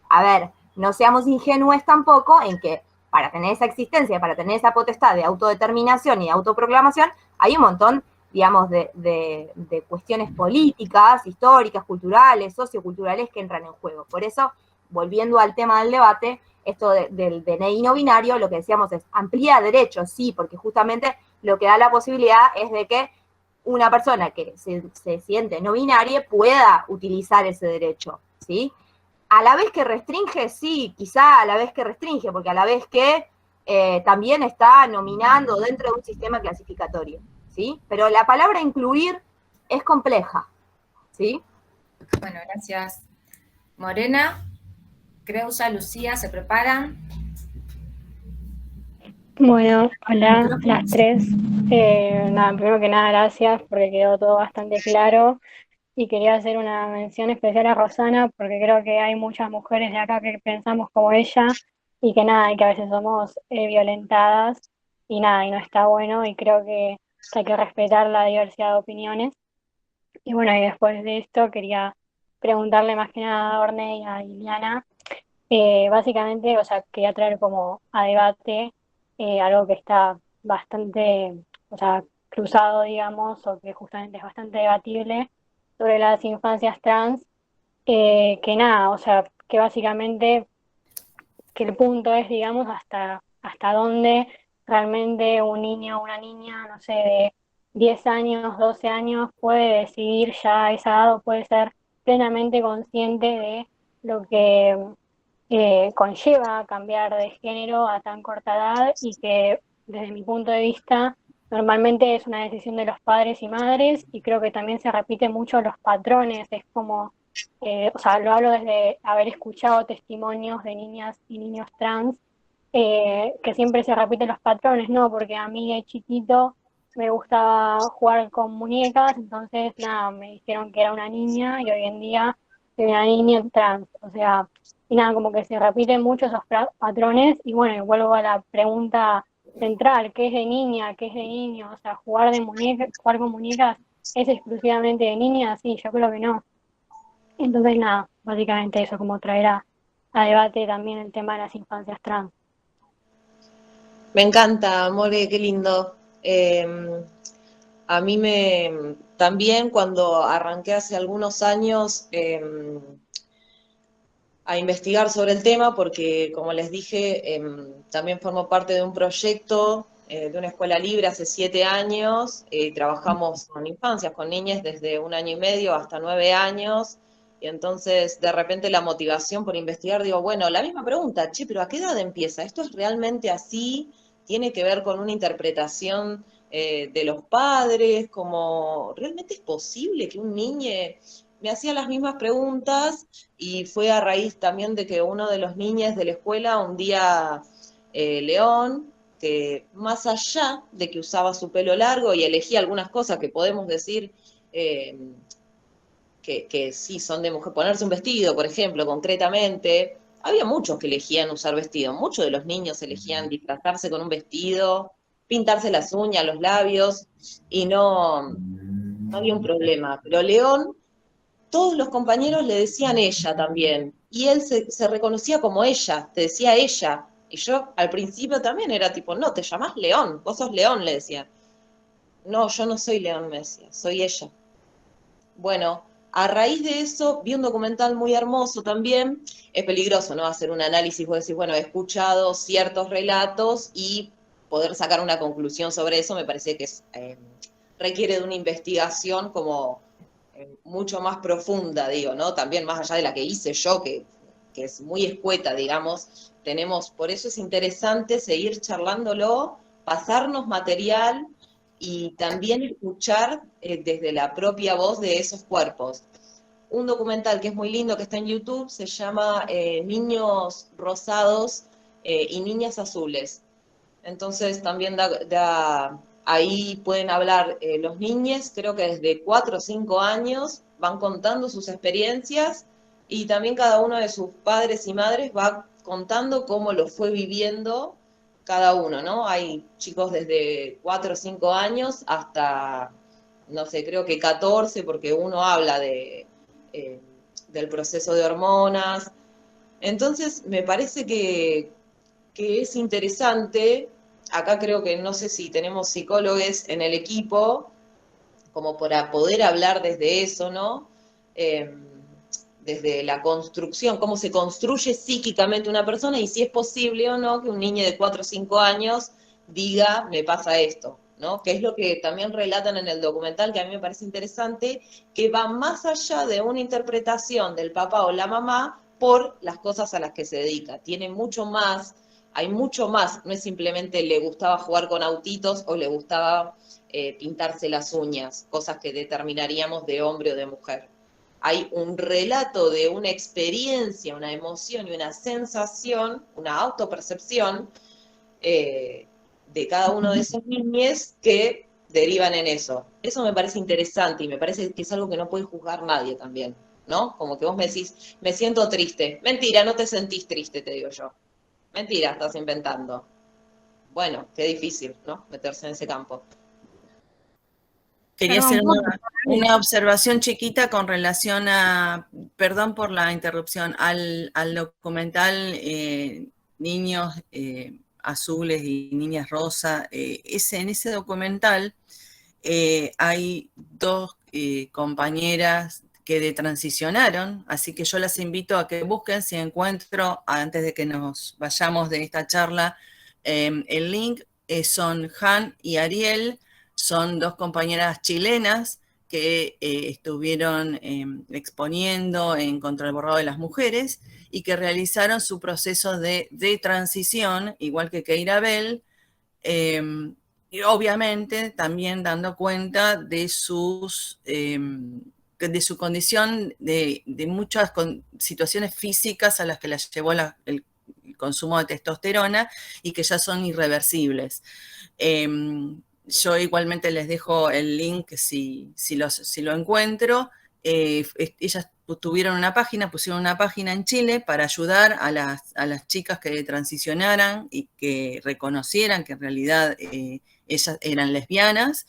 A ver, no seamos ingenuos tampoco en que para tener esa existencia, para tener esa potestad de autodeterminación y de autoproclamación, hay un montón, digamos, de cuestiones políticas, históricas, culturales, socioculturales que entran en juego. Por eso, volviendo al tema del debate, esto del DNI no binario, lo que decíamos es amplía derechos, sí, porque justamente lo que da la posibilidad es de que una persona que se siente no binaria pueda utilizar ese derecho, ¿sí? A la vez que restringe, sí, quizá a la vez que restringe, porque a la vez que también está nominando dentro de un sistema clasificatorio, ¿sí? Pero la palabra incluir es compleja, ¿sí? Bueno, gracias. Morena, Creusa, Lucía, ¿se preparan? Bueno, hola, las tres. Nada, primero que nada, gracias porque quedó todo bastante claro. Y quería hacer una mención especial a Rosana porque creo que hay muchas mujeres de acá que pensamos como ella y que nada, y que a veces somos violentadas y nada, y no está bueno y creo que hay que respetar la diversidad de opiniones. Y bueno, y después de esto quería preguntarle más que nada a Orne y a Iliana, básicamente, o sea, quería traer como a debate algo que está bastante, o sea, cruzado, digamos, o que justamente es bastante debatible sobre las infancias trans, que nada, o sea, que básicamente que el punto es, digamos, hasta dónde realmente un niño o una niña, no sé, de 10 años, 12 años, puede decidir ya a esa edad o puede ser plenamente consciente de lo que conlleva cambiar de género a tan corta edad y que desde mi punto de vista normalmente es una decisión de los padres y madres y creo que también se repiten mucho los patrones, es como, o sea, lo hablo desde haber escuchado testimonios de niñas y niños trans, que siempre se repiten los patrones, ¿no? Porque a mí de chiquito me gustaba jugar con muñecas, entonces nada, me dijeron que era una niña y hoy en día soy una niña trans, o sea, y nada, como que se repiten mucho esos patrones y bueno, y vuelvo a la pregunta central, ¿qué es de niña? ¿Qué es de niño? O sea, jugar con muñecas es exclusivamente de niña, sí, yo creo que no. Entonces nada, básicamente eso, como traer a debate también el tema de las infancias trans. Me encanta, More, qué lindo. A mí también cuando arranqué hace algunos años a investigar sobre el tema, porque como les dije, también formo parte de un proyecto de una escuela libre hace 7 años, trabajamos con infancias, con niñas desde 1 año y medio hasta 9 años, y entonces de repente la motivación por investigar, digo, bueno, la misma pregunta, che, pero ¿a qué edad empieza? ¿Esto es realmente así? ¿Tiene que ver con una interpretación de los padres? Como, ¿realmente es posible que un niño me hacía las mismas preguntas? Y fue a raíz también de que uno de los niños de la escuela, un día León, que más allá de que usaba su pelo largo y elegía algunas cosas que podemos decir que sí son de mujer, ponerse un vestido, por ejemplo, concretamente, había muchos que elegían usar vestido, muchos de los niños elegían disfrazarse con un vestido, pintarse las uñas, los labios, y no había un problema. Pero León, todos los compañeros le decían ella también, y él se reconocía como ella, te decía ella, y yo al principio también era tipo, no, te llamás León, vos sos León, le decía. No, yo no soy León, me decía, soy ella. Bueno, a raíz de eso vi un documental muy hermoso también, es peligroso, ¿no? Hacer un análisis, vos decís, bueno, he escuchado ciertos relatos y poder sacar una conclusión sobre eso me parece que requiere de una investigación como mucho más profunda, digo, ¿no? También más allá de la que hice yo, que es muy escueta, digamos, por eso es interesante seguir charlándolo, pasarnos material y también escuchar desde la propia voz de esos cuerpos. Un documental que es muy lindo, que está en YouTube, se llama Niños Rosados y Niñas Azules. Entonces también ahí pueden hablar los niños, creo que desde 4 o 5 años van contando sus experiencias y también cada uno de sus padres y madres va contando cómo lo fue viviendo cada uno, ¿no? Hay chicos desde 4 o 5 años hasta, no sé, creo que 14, porque uno habla del proceso de hormonas. Entonces me parece que es interesante. Acá creo que no sé si tenemos psicólogos en el equipo, como para poder hablar desde eso, ¿no? Desde la construcción, cómo se construye psíquicamente una persona y si es posible o no que un niño de 4 o 5 años diga, me pasa esto, ¿no? Que es lo que también relatan en el documental, que a mí me parece interesante, que va más allá de una interpretación del papá o la mamá por las cosas a las que se dedica. Tiene mucho más, hay mucho más, no es simplemente le gustaba jugar con autitos o le gustaba pintarse las uñas, cosas que determinaríamos de hombre o de mujer. Hay un relato de una experiencia, una emoción y una sensación, una autopercepción de cada uno de esos niños que derivan en eso. Eso me parece interesante y me parece que es algo que no puede juzgar nadie también, ¿no? Como que vos me decís, me siento triste. Mentira, no te sentís triste, te digo yo. Mentira, estás inventando. Bueno, qué difícil, ¿no? Meterse en ese campo. Quería hacer una observación chiquita con relación a, perdón por la interrupción, al documental Niños Azules y Niñas Rosa. En ese documental hay dos compañeras que detransicionaron, así que yo las invito a que busquen, si encuentro, antes de que nos vayamos de esta charla, el link. Son Han y Ariel, son dos compañeras chilenas que estuvieron exponiendo en contra el borrado de las mujeres y que realizaron su proceso de transición, igual que Keira Bell, y obviamente también dando cuenta de su condición de muchas situaciones físicas a las que las llevó el consumo de testosterona y que ya son irreversibles. Yo igualmente les dejo el link si lo encuentro. Ellas pusieron una página en Chile para ayudar a las chicas que transicionaran y que reconocieran que en realidad ellas eran lesbianas,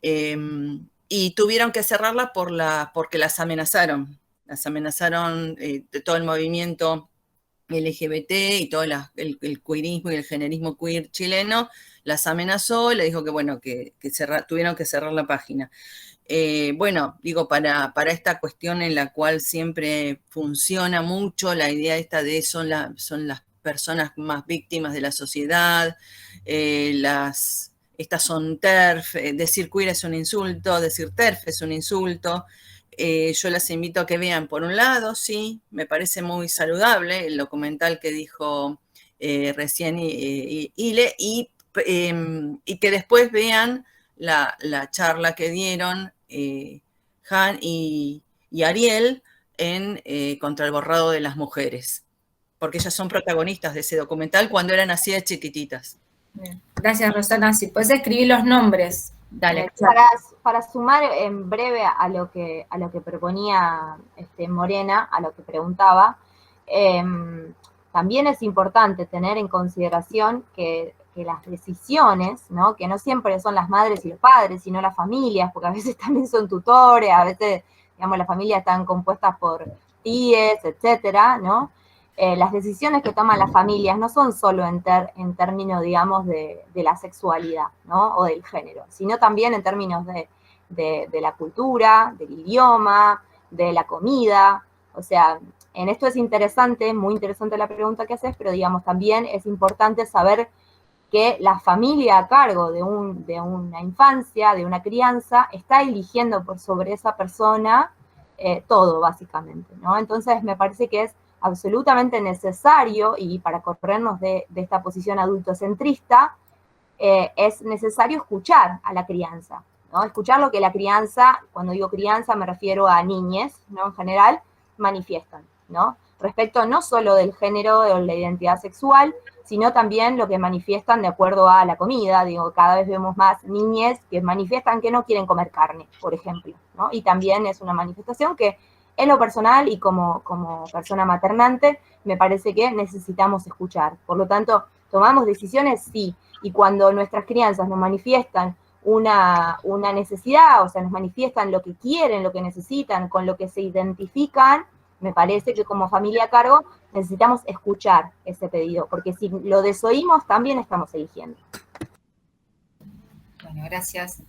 y tuvieron que cerrarla porque las amenazaron de todo el movimiento LGBT y todo el queerismo y el generismo queer chileno. Las amenazó y le dijo que bueno, que tuvieron que cerrar la página. Bueno, digo, para esta cuestión en la cual siempre funciona mucho la idea esta de son las personas más víctimas de la sociedad, estas son TERF, decir queer es un insulto, decir TERF es un insulto. Yo las invito a que vean, por un lado, sí, me parece muy saludable el documental que dijo recién Ile, y que después vean la charla que dieron Han y Ariel contra el borrado de las mujeres, porque ellas son protagonistas de ese documental cuando eran así de chiquititas. Bien. Gracias, Rosana. Si puedes escribir los nombres. Dale. Para sumar en breve a lo que proponía Morena, a lo que preguntaba, también es importante tener en consideración que las decisiones, ¿no? Que no siempre son las madres y los padres, sino las familias, porque a veces también son tutores, a veces, digamos, las familias están compuestas por tíes, etcétera, ¿no? Las decisiones que toman las familias no son solo en términos, digamos, de la sexualidad, ¿no? O del género, sino también en términos de la cultura, del idioma, de la comida. O sea, en esto es interesante, muy interesante la pregunta que haces, pero digamos, también es importante saber que la familia a cargo de una infancia, de una crianza, está eligiendo por sobre esa persona todo, básicamente, ¿no? Entonces, me parece que es absolutamente necesario, y para corrernos de esta posición adultocentrista, es necesario escuchar a la crianza, ¿no? Escuchar lo que la crianza, cuando digo crianza me refiero a niñes, ¿no? En general, manifiestan, ¿no? Respecto no solo del género o la identidad sexual, sino también lo que manifiestan de acuerdo a la comida. Digo, cada vez vemos más niñes que manifiestan que no quieren comer carne, por ejemplo, ¿no? Y también es una manifestación que en lo personal y como persona maternante, me parece que necesitamos escuchar. Por lo tanto, ¿tomamos decisiones? Sí. Y cuando nuestras crianzas nos manifiestan una necesidad, o sea, nos manifiestan lo que quieren, lo que necesitan, con lo que se identifican, me parece que como familia a cargo necesitamos escuchar ese pedido, porque si lo desoímos también estamos eligiendo. Bueno, gracias.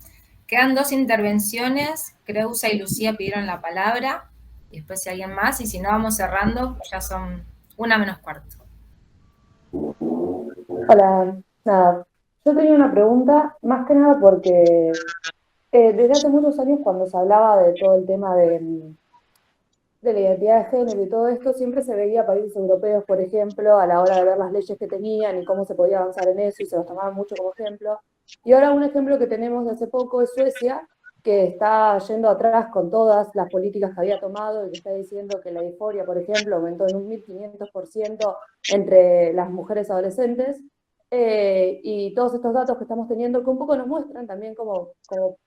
Quedan dos intervenciones, Creusa y Lucía pidieron la palabra, y después si alguien más, y si no vamos cerrando, ya son 1:45. Hola, nada, Yo tenía una pregunta, más que nada porque desde hace muchos años cuando se hablaba de todo el tema de la identidad de género y todo esto, siempre se veía países europeos, por ejemplo, a la hora de ver las leyes que tenían y cómo se podía avanzar en eso, y se los tomaban mucho como ejemplo. Y ahora un ejemplo que tenemos de hace poco es Suecia, que está yendo atrás con todas las políticas que había tomado y que está diciendo que la disforia, por ejemplo, aumentó en un 1500% entre las mujeres adolescentes. Y todos estos datos que estamos teniendo que un poco nos muestran también cómo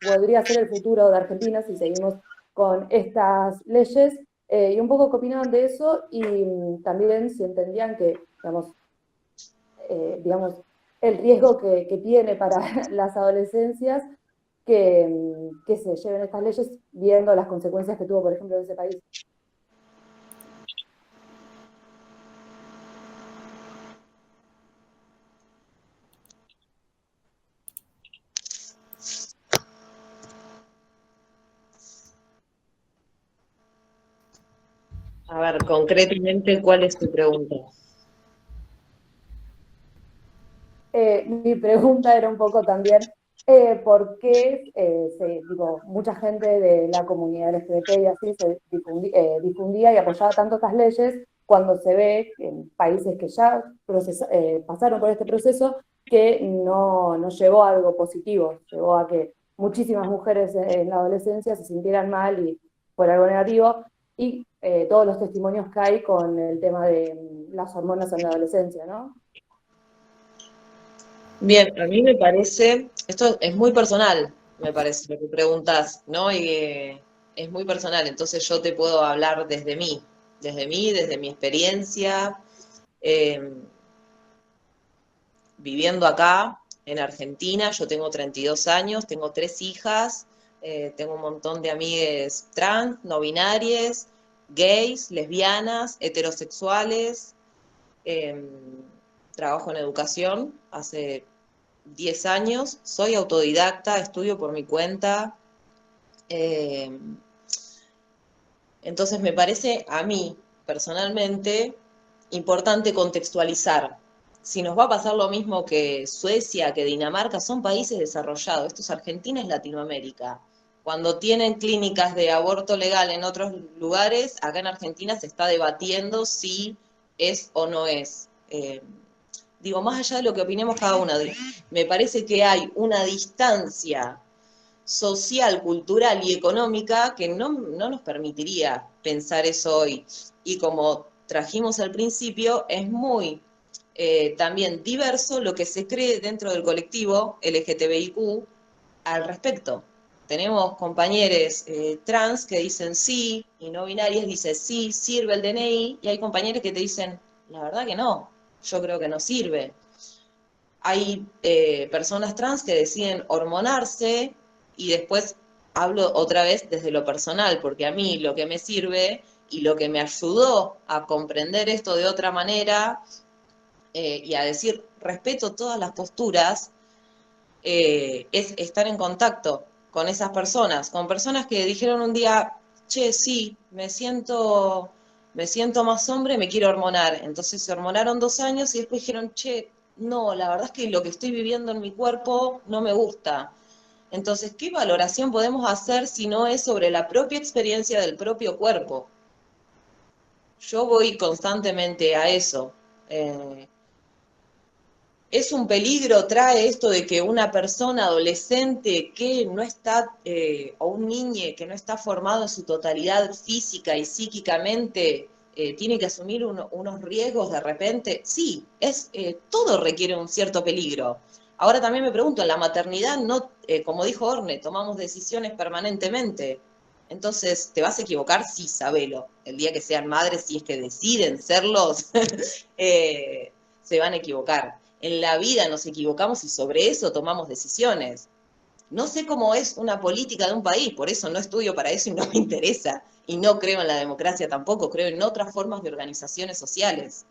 podría ser el futuro de Argentina si seguimos con estas leyes, y un poco qué opinaban de eso, y también si entendían que, digamos el riesgo que tiene para las adolescencias que se lleven estas leyes, viendo las consecuencias que tuvo, por ejemplo, en ese país. A ver, concretamente, ¿cuál es tu pregunta? Mi pregunta era un poco también por qué mucha gente de la comunidad LGBT y así se difundía y apoyaba tanto estas leyes cuando se ve en países que ya pasaron por este proceso que no llevó a algo positivo, llevó a que muchísimas mujeres en la adolescencia se sintieran mal y fuera algo negativo, y todos los testimonios que hay con el tema de las hormonas en la adolescencia, ¿no? Bien, a mí me parece, esto es muy personal, me parece, lo que preguntas, ¿no? Y es muy personal, entonces yo te puedo hablar desde mí, desde mi experiencia, viviendo acá, en Argentina. Yo tengo 32 años, tengo 3 hijas, tengo un montón de amigues trans, no binarias, gays, lesbianas, heterosexuales. Trabajo en educación hace 10 años, soy autodidacta, estudio por mi cuenta. Entonces me parece a mí, personalmente, importante contextualizar. Si nos va a pasar lo mismo que Suecia, que Dinamarca, son países desarrollados. Esto es Argentina, es Latinoamérica. Cuando tienen clínicas de aborto legal en otros lugares, acá en Argentina se está debatiendo si es o no es. Digo, más allá de lo que opinemos cada una, me parece que hay una distancia social, cultural y económica que no nos permitiría pensar eso hoy. Y como trajimos al principio, es muy también diverso lo que se cree dentro del colectivo LGTBIQ al respecto. Tenemos compañeros trans que dicen sí, y no binarias dicen sí, sirve el DNI, y hay compañeros que te dicen, la verdad que no, yo creo que no sirve. Hay personas trans que deciden hormonarse, y después hablo otra vez desde lo personal, porque a mí lo que me sirve y lo que me ayudó a comprender esto de otra manera y a decir respeto todas las posturas, es estar en contacto con esas personas, con personas que dijeron un día, che, sí, me siento más hombre, me quiero hormonar. Entonces se hormonaron 2 años y después dijeron, che, no, la verdad es que lo que estoy viviendo en mi cuerpo no me gusta. Entonces, ¿qué valoración podemos hacer si no es sobre la propia experiencia del propio cuerpo? Yo voy constantemente a eso. Es un peligro, trae esto de que una persona adolescente que no está, o un niño que no está formado en su totalidad física y psíquicamente, tiene que asumir unos riesgos de repente. Sí, todo requiere un cierto peligro. Ahora también me pregunto, en la maternidad, no, como dijo Orne, tomamos decisiones permanentemente. Entonces, ¿te vas a equivocar? Sí, sabelo. El día que sean madres, si es que deciden serlos, se van a equivocar. En la vida nos equivocamos y sobre eso tomamos decisiones. No sé cómo es una política de un país, por eso no estudio para eso y no me interesa. Y no creo en la democracia tampoco, creo en otras formas de organizaciones sociales.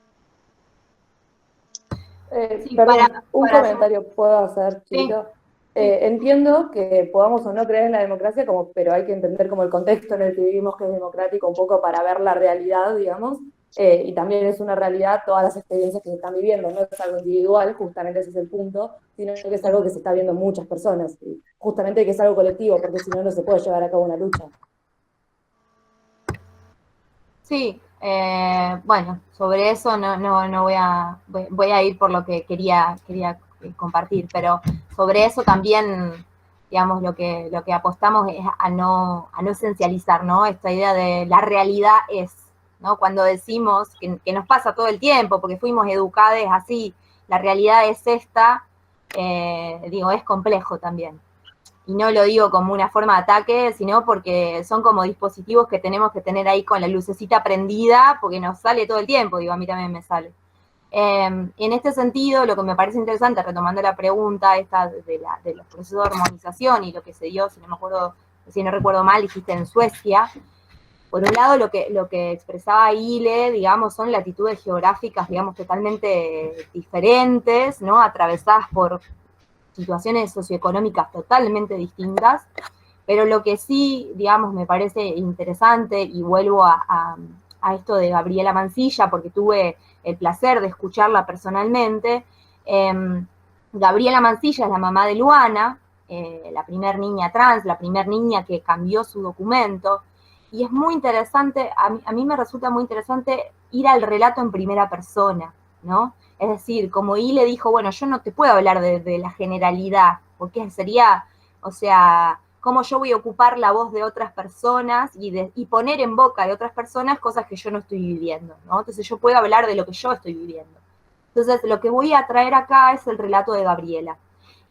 Perdón, un comentario puedo hacer, chiquito. Entiendo que podamos o no creer en la democracia, pero hay que entender como el contexto en el que vivimos, que es democrático, un poco para ver la realidad, digamos. y también es una realidad todas las experiencias que se están viviendo, no es algo individual, justamente ese es el punto, sino que es algo que se está viendo en muchas personas, y justamente que es algo colectivo, porque si no, no se puede llevar a cabo una lucha. Sí, bueno, sobre eso no voy a ir por lo que quería compartir, pero sobre eso también, digamos, lo que apostamos es a no esencializar, ¿no? Esta idea de la realidad es, ¿no? Cuando decimos que nos pasa todo el tiempo, porque fuimos educados así, la realidad es esta, digo, es complejo también. Y no lo digo como una forma de ataque, sino porque son como dispositivos que tenemos que tener ahí con la lucecita prendida, porque nos sale todo el tiempo, digo, a mí también me sale. En este sentido, lo que me parece interesante, retomando la pregunta esta de los procesos de hormonización y lo que se dio, si no recuerdo mal, dijiste en Suecia, por un lado lo que expresaba Ile, digamos, son latitudes geográficas, digamos, totalmente diferentes, ¿no? Atravesadas por situaciones socioeconómicas totalmente distintas, pero lo que sí, digamos, me parece interesante, y vuelvo a esto de Gabriela Mancilla, porque tuve el placer de escucharla personalmente. Gabriela Mancilla es la mamá de Luana, la primer niña trans, la primer niña que cambió su documento, y es muy interesante, a mí me resulta muy interesante ir al relato en primera persona, ¿no? Es decir, como Ile dijo, bueno, yo no te puedo hablar de la generalidad, porque sería, o sea, cómo yo voy a ocupar la voz de otras personas y poner en boca de otras personas cosas que yo no estoy viviendo, ¿no? Entonces yo puedo hablar de lo que yo estoy viviendo. Entonces lo que voy a traer acá es el relato de Gabriela.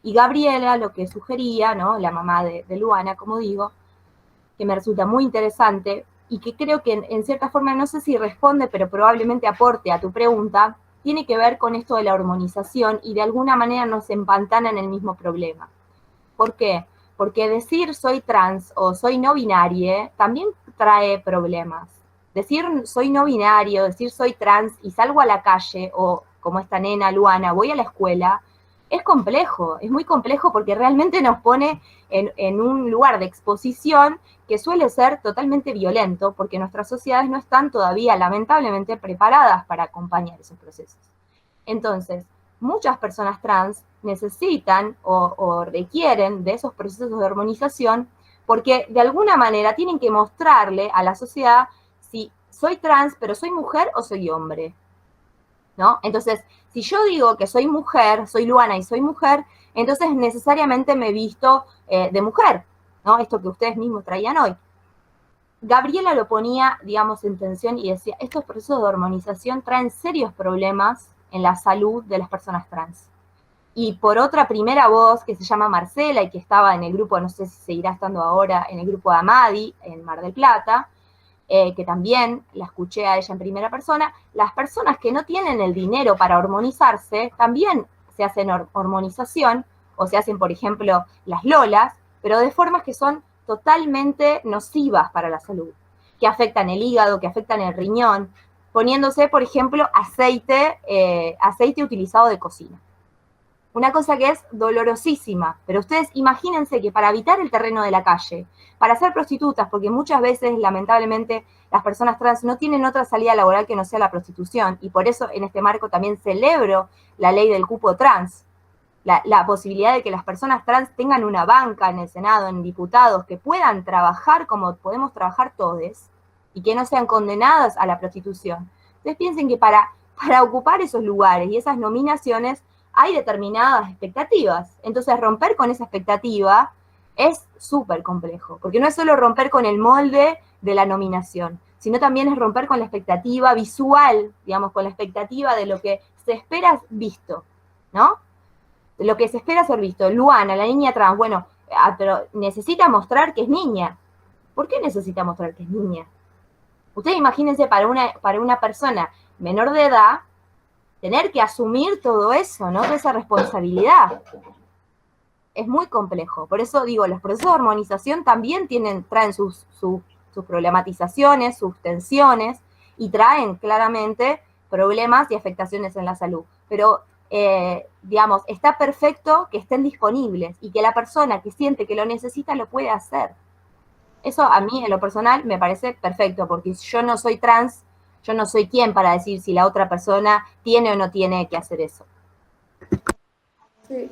Y Gabriela lo que sugería, ¿no? La mamá de Luana, como digo, que me resulta muy interesante y que creo que en cierta forma, no sé si responde, pero probablemente aporte a tu pregunta, tiene que ver con esto de la hormonización y de alguna manera nos empantana en el mismo problema. ¿Por qué? Porque decir soy trans o soy no binario también trae problemas. Decir soy no binario, decir soy trans y salgo a la calle, o como esta nena Luana, voy a la escuela, es complejo, es muy complejo porque realmente nos pone en un lugar de exposición que suele ser totalmente violento, porque nuestras sociedades no están todavía, lamentablemente, preparadas para acompañar esos procesos. Entonces, muchas personas trans necesitan o requieren de esos procesos de hormonización porque de alguna manera tienen que mostrarle a la sociedad si soy trans, pero soy mujer o soy hombre, ¿no? Entonces, si yo digo que soy mujer, soy Luana y soy mujer, entonces necesariamente me visto de mujer, ¿no? Esto que ustedes mismos traían hoy. Gabriela lo ponía, digamos, en tensión y decía, estos procesos de hormonización traen serios problemas en la salud de las personas trans. Y por otra primera voz, que se llama Marcela y que estaba en el grupo, no sé si seguirá estando ahora, en el grupo de Amadi, en Mar del Plata, que también la escuché a ella en primera persona, las personas que no tienen el dinero para hormonizarse, también se hacen hormonización, o se hacen, por ejemplo, las lolas, pero de formas que son totalmente nocivas para la salud, que afectan el hígado, que afectan el riñón, poniéndose, por ejemplo, aceite utilizado de cocina. Una cosa que es dolorosísima, pero ustedes imagínense que para habitar el terreno de la calle, para ser prostitutas, porque muchas veces, lamentablemente, las personas trans no tienen otra salida laboral que no sea la prostitución, y por eso en este marco también celebro la ley del cupo trans, la posibilidad de que las personas trans tengan una banca en el Senado, en diputados, que puedan trabajar como podemos trabajar todos, y que no sean condenadas a la prostitución. Entonces piensen que para ocupar esos lugares y esas nominaciones, hay determinadas expectativas. Entonces, romper con esa expectativa es súper complejo, porque no es solo romper con el molde de la nominación, sino también es romper con la expectativa visual, digamos, con la expectativa de lo que se espera visto, ¿no? De lo que se espera ser visto. Luana, la niña trans, bueno, pero necesita mostrar que es niña. ¿Por qué necesita mostrar que es niña? Ustedes imagínense para una persona menor de edad, tener que asumir todo eso, ¿no? Esa responsabilidad. Es muy complejo. Por eso digo, los procesos de hormonización también traen sus problematizaciones, sus tensiones, y traen claramente problemas y afectaciones en la salud. Pero, digamos, está perfecto que estén disponibles y que la persona que siente que lo necesita lo puede hacer. Eso a mí, en lo personal, me parece perfecto, porque yo no soy trans, yo no soy quien para decir si la otra persona tiene o no tiene que hacer eso. Sí,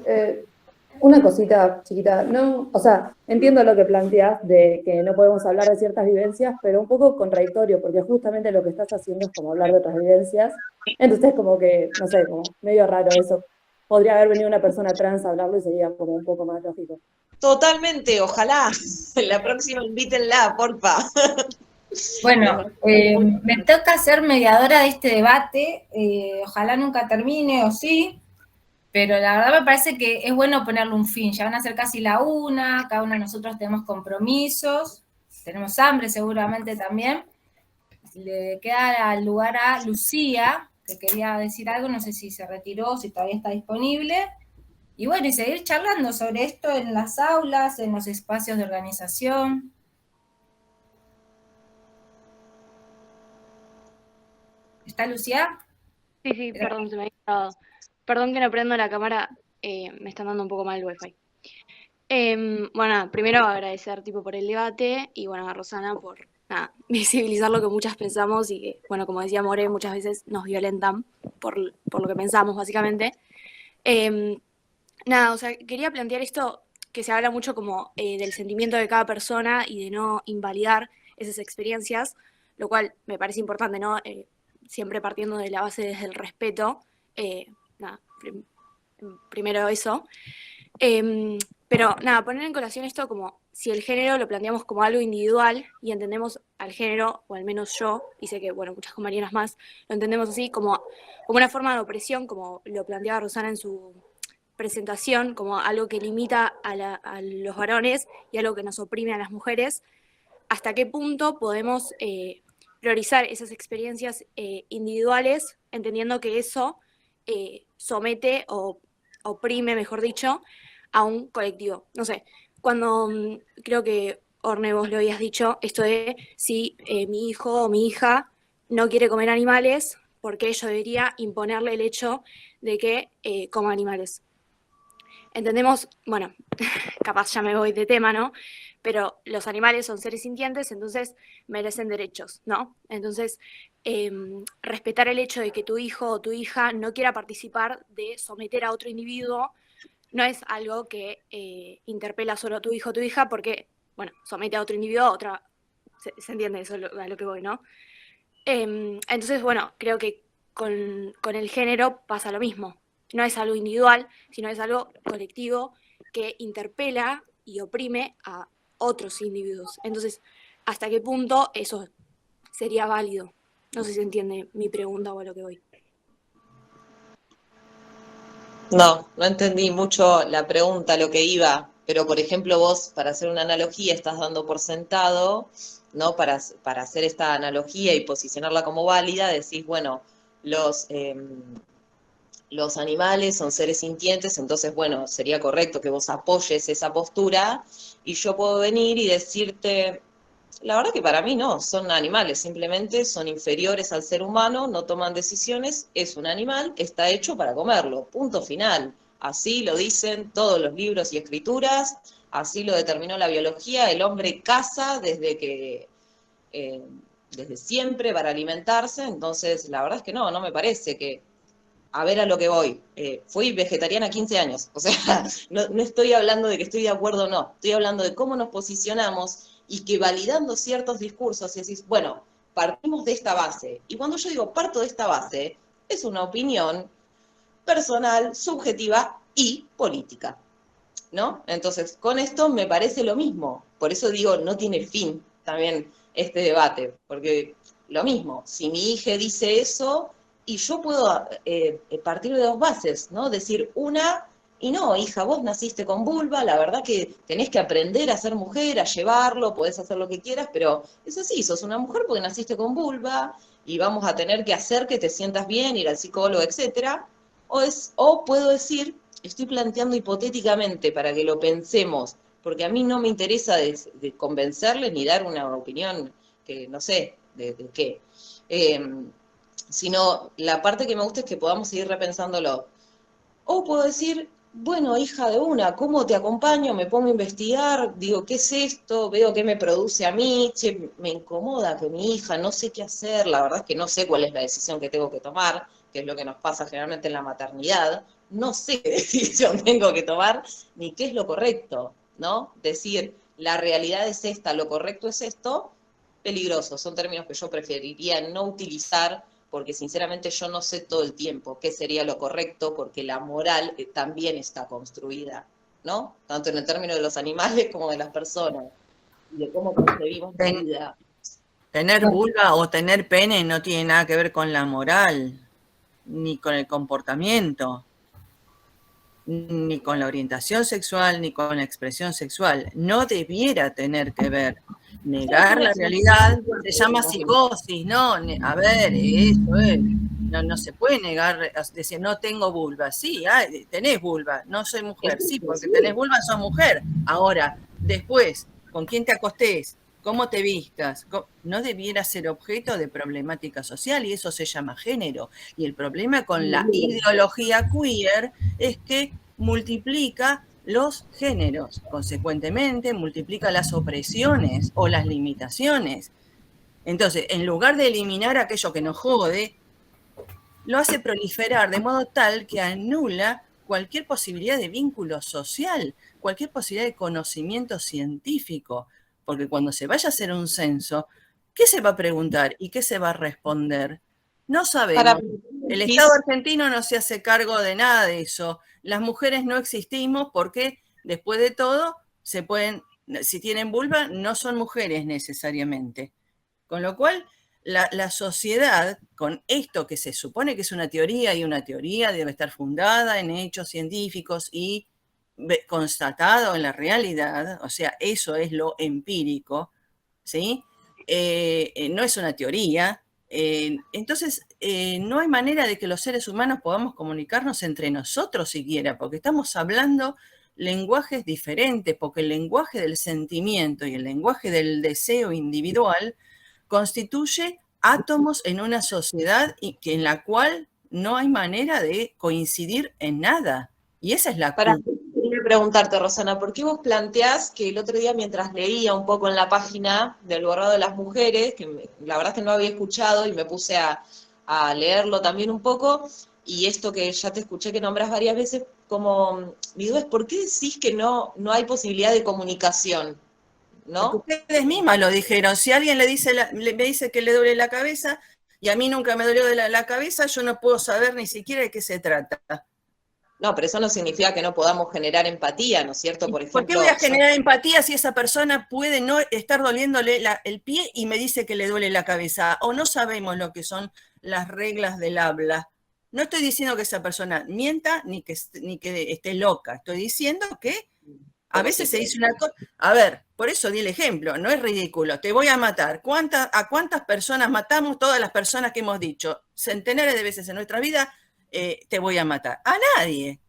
una cosita chiquita, no, o sea, entiendo lo que planteas de que no podemos hablar de ciertas vivencias, pero un poco contradictorio, porque justamente lo que estás haciendo es como hablar de otras vivencias, entonces como que, no sé, como medio raro eso. Podría haber venido una persona trans a hablarlo y sería como un poco más lógico. Totalmente, ojalá. La próxima invítenla, porfa. Bueno, me toca ser mediadora de este debate, ojalá nunca termine o sí, pero la verdad me parece que es bueno ponerle un fin, ya van a ser casi la una, cada uno de nosotros tenemos compromisos, tenemos hambre seguramente también. Le queda el lugar a Lucía, que quería decir algo, no sé si se retiró, si todavía está disponible. Y bueno, y seguir charlando sobre esto en las aulas, en los espacios de organización. ¿Está Lucía? Sí, perdón, se me había quedado. Perdón que no prendo la cámara, me están dando un poco mal el wifi. Bueno, primero agradecer por el debate y bueno, a Rosana por visibilizar lo que muchas pensamos y que, bueno, como decía More, muchas veces nos violentan por lo que pensamos, básicamente. O sea, quería plantear esto que se habla mucho como del sentimiento de cada persona y de no invalidar esas experiencias, lo cual me parece importante, ¿no? Siempre partiendo de la base desde el respeto. Primero eso. Pero poner en colación esto como si el género lo planteamos como algo individual y entendemos al género, o al menos yo, y sé que, bueno, muchas compañeras más, lo entendemos así como una forma de opresión, como lo planteaba Rosana en su presentación, como algo que limita a los varones y algo que nos oprime a las mujeres. ¿Hasta qué punto podemos priorizar esas experiencias individuales, entendiendo que eso somete o oprime, mejor dicho, a un colectivo? No sé, cuando creo que, Orne, vos lo habías dicho, esto de si mi hijo o mi hija no quiere comer animales, ¿por qué yo debería imponerle el hecho de que coma animales? Entendemos, bueno, capaz ya me voy de tema, ¿no? Pero los animales son seres sintientes, entonces merecen derechos, ¿no? Entonces, respetar el hecho de que tu hijo o tu hija no quiera participar de someter a otro individuo no es algo que interpela solo a tu hijo o tu hija, porque, bueno, somete a otro individuo a otra, se entiende eso a lo que voy, ¿no? Entonces, bueno, creo que con el género pasa lo mismo. No es algo individual, sino es algo colectivo que interpela y oprime a otros individuos. Entonces, ¿hasta qué punto eso sería válido? No sé si se entiende mi pregunta o a lo que voy. No entendí mucho la pregunta, lo que iba, pero por ejemplo vos, para hacer una analogía, estás dando por sentado, ¿no? Para hacer esta analogía y posicionarla como válida, decís, bueno, los animales son seres sintientes, entonces, bueno, sería correcto que vos apoyes esa postura y yo puedo venir y decirte, la verdad que para mí no, son animales, simplemente son inferiores al ser humano, no toman decisiones, es un animal, está hecho para comerlo, punto final. Así lo dicen todos los libros y escrituras, así lo determinó la biología, el hombre caza desde siempre para alimentarse, entonces la verdad es que no me parece que, a ver a lo que voy, fui vegetariana 15 años, o sea, no estoy hablando de que estoy de acuerdo o no, estoy hablando de cómo nos posicionamos y que validando ciertos discursos y decís, bueno, partimos de esta base. Y cuando yo digo parto de esta base, es una opinión personal, subjetiva y política, ¿no? Entonces, con esto me parece lo mismo. Por eso digo, no tiene fin también este debate, porque lo mismo, si mi hija dice eso, y yo puedo partir de dos bases, ¿no? Decir, una, y no, hija, vos naciste con vulva, la verdad que tenés que aprender a ser mujer, a llevarlo, podés hacer lo que quieras, pero es así, sos una mujer porque naciste con vulva, y vamos a tener que hacer que te sientas bien, ir al psicólogo, etcétera. O puedo decir, estoy planteando hipotéticamente para que lo pensemos, porque a mí no me interesa de convencerles ni dar una opinión que no sé de qué. Sino la parte que me gusta es que podamos seguir repensándolo. O puedo decir, bueno, hija de una, ¿cómo te acompaño? Me pongo a investigar, digo, ¿qué es esto? Veo qué me produce a mí, che, me incomoda que mi hija, no sé qué hacer, la verdad es que no sé cuál es la decisión que tengo que tomar, que es lo que nos pasa generalmente en la maternidad, no sé qué decisión tengo que tomar, ni qué es lo correcto, ¿no? Decir, la realidad es esta, lo correcto es esto, peligroso, son términos que yo preferiría no utilizar porque sinceramente yo no sé todo el tiempo qué sería lo correcto, porque la moral también está construida, ¿no? Tanto en el término de los animales como de las personas, y de cómo concebimos la vida. Tener vulva o tener pene no tiene nada que ver con la moral, ni con el comportamiento, ni con la orientación sexual, ni con la expresión sexual. No debiera tener que ver. Negar la realidad se llama psicosis, ¿no? A ver, eso es. No se puede negar, decir, no tengo vulva. Sí, tenés vulva, no soy mujer. Sí, porque tenés vulva, sos mujer. Ahora, después, con quién te acostés, cómo te vistas, no debiera ser objeto de problemática social y eso se llama género. Y el problema con la ideología queer es que multiplica los géneros, consecuentemente multiplica las opresiones o las limitaciones. Entonces, en lugar de eliminar aquello que nos jode, lo hace proliferar de modo tal que anula cualquier posibilidad de vínculo social, cualquier posibilidad de conocimiento científico, porque cuando se vaya a hacer un censo, ¿qué se va a preguntar y qué se va a responder? No sabemos. El Estado argentino no se hace cargo de nada de eso. Las mujeres no existimos porque, después de todo, si tienen vulva, no son mujeres necesariamente. Con lo cual, la sociedad, con esto que se supone que es una teoría, y una teoría debe estar fundada en hechos científicos y constatado en la realidad, o sea, eso es lo empírico, ¿sí? No es una teoría. Entonces, no hay manera de que los seres humanos podamos comunicarnos entre nosotros siquiera, porque estamos hablando lenguajes diferentes, porque el lenguaje del sentimiento y el lenguaje del deseo individual constituye átomos en una sociedad en la cual no hay manera de coincidir en nada. Y esa es la Quería preguntarte, Rosana, ¿por qué vos planteás que el otro día mientras leía un poco en la página del borrado de las mujeres, que la verdad es que no había escuchado y me puse a leerlo también un poco, y esto que ya te escuché que nombras varias veces, como mi duda es, ¿por qué decís que no hay posibilidad de comunicación? ¿No? Porque ustedes mismas lo dijeron. Si alguien me dice que le duele la cabeza y a mí nunca me dolió la cabeza, yo no puedo saber ni siquiera de qué se trata. No, pero eso no significa que no podamos generar empatía, ¿no es cierto? Por ejemplo, ¿por qué voy a generar empatía si esa persona puede no estar doliéndole el pie y me dice que le duele la cabeza? O no sabemos lo que son las reglas del habla. No estoy diciendo que esa persona mienta ni que esté loca. Estoy diciendo que a veces se dice una cosa. A ver, por eso di el ejemplo, no es ridículo. Te voy a matar. ¿A cuántas personas matamos? Todas las personas que hemos dicho centenares de veces en nuestra vida, te voy a matar. A nadie.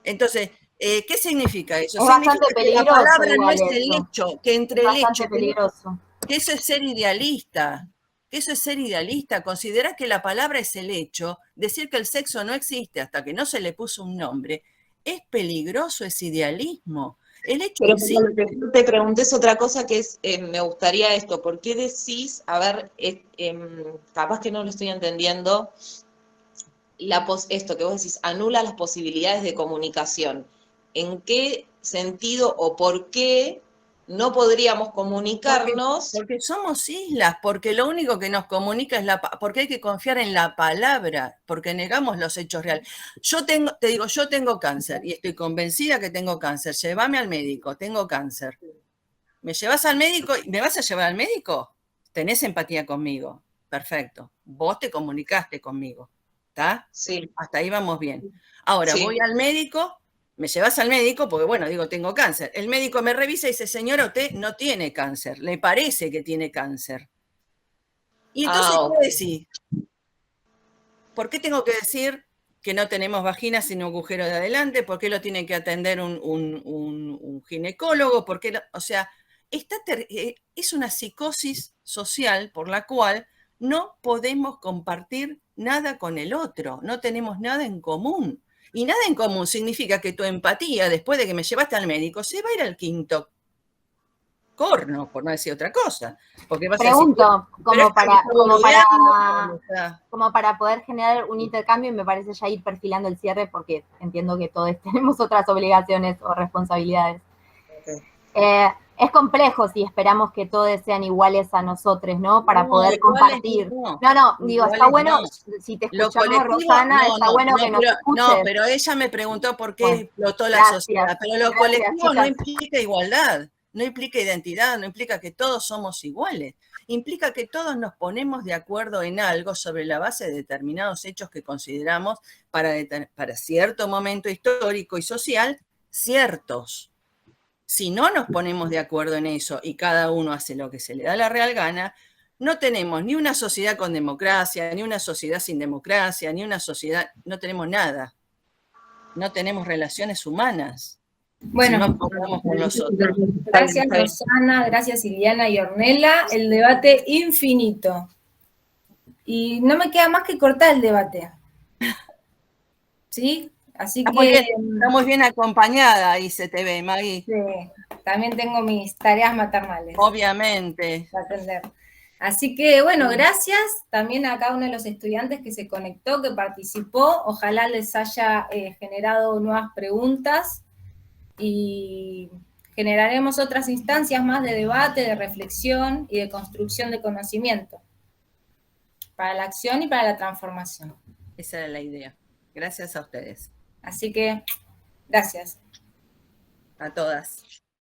Entonces, ¿qué significa eso? Es Significa bastante que peligroso, la palabra no es eso. el hecho, que entre es el hecho. Bastante peligroso. Que eso es ser idealista. Que eso es ser idealista. Considerar que la palabra es el hecho, decir que el sexo no existe hasta que no se le puso un nombre, es peligroso, es idealismo. El hecho Pero existe. lo que te pregunté es otra cosa que es, me gustaría esto, ¿por qué decís, a ver, capaz que no lo estoy entendiendo, esto que vos decís, anula las posibilidades de comunicación? ¿En qué sentido o por qué no podríamos comunicarnos? Porque somos islas, porque lo único que nos comunica es porque hay que confiar en la palabra, porque negamos los hechos reales. Yo tengo cáncer y estoy convencida que tengo cáncer. Llévame al médico, tengo cáncer. ¿Me llevas al médico? ¿Me vas a llevar al médico? ¿Tenés empatía conmigo? Perfecto. Vos te comunicaste conmigo. ¿Está? Sí. Hasta ahí vamos bien. Ahora, voy al médico. Me llevas al médico porque, bueno, digo, tengo cáncer. El médico me revisa y dice, señora, usted no tiene cáncer. Le parece que tiene cáncer. Y entonces, ¿qué decís? ¿Por qué tengo que decir que no tenemos vagina sino agujero de adelante? ¿Por qué lo tiene que atender un ginecólogo? ¿Por qué o sea, es una psicosis social por la cual no podemos compartir nada con el otro. No tenemos nada en común. Y nada en común significa que tu empatía, después de que me llevaste al médico, se va a ir al quinto corno, por no decir otra cosa. Porque vas Pregunto, a decir, como para poder generar un intercambio, y me parece ya ir perfilando el cierre, porque entiendo que todos tenemos otras obligaciones o responsabilidades. Okay. Es complejo si esperamos que todos sean iguales a nosotros, ¿no? Para poder compartir. Digo, está bueno, si te escuchamos, Rosana, está bueno que nos escuches. No, pero ella me preguntó por qué explotó la sociedad. Pero lo colectivo no implica igualdad, no implica identidad, no implica que todos somos iguales. Implica que todos nos ponemos de acuerdo en algo sobre la base de determinados hechos que consideramos para cierto momento histórico y social ciertos. Si no nos ponemos de acuerdo en eso y cada uno hace lo que se le da la real gana, no tenemos ni una sociedad con democracia, ni una sociedad sin democracia, ni una sociedad, no tenemos nada. No tenemos relaciones humanas. Bueno, si no acordamos con nosotros. Gracias Rosana, gracias Iliana y Ornella. El debate infinito. Y no me queda más que cortar el debate. ¿Sí? Así que está muy bien acompañada ahí, se te ve, Maggie. Sí, también tengo mis tareas maternales. Obviamente. Para atender. Así que, bueno, gracias también a cada uno de los estudiantes que se conectó, que participó. Ojalá les haya generado nuevas preguntas y generaremos otras instancias más de debate, de reflexión y de construcción de conocimiento para la acción y para la transformación. Esa era la idea. Gracias a ustedes. Así que, gracias. A todas.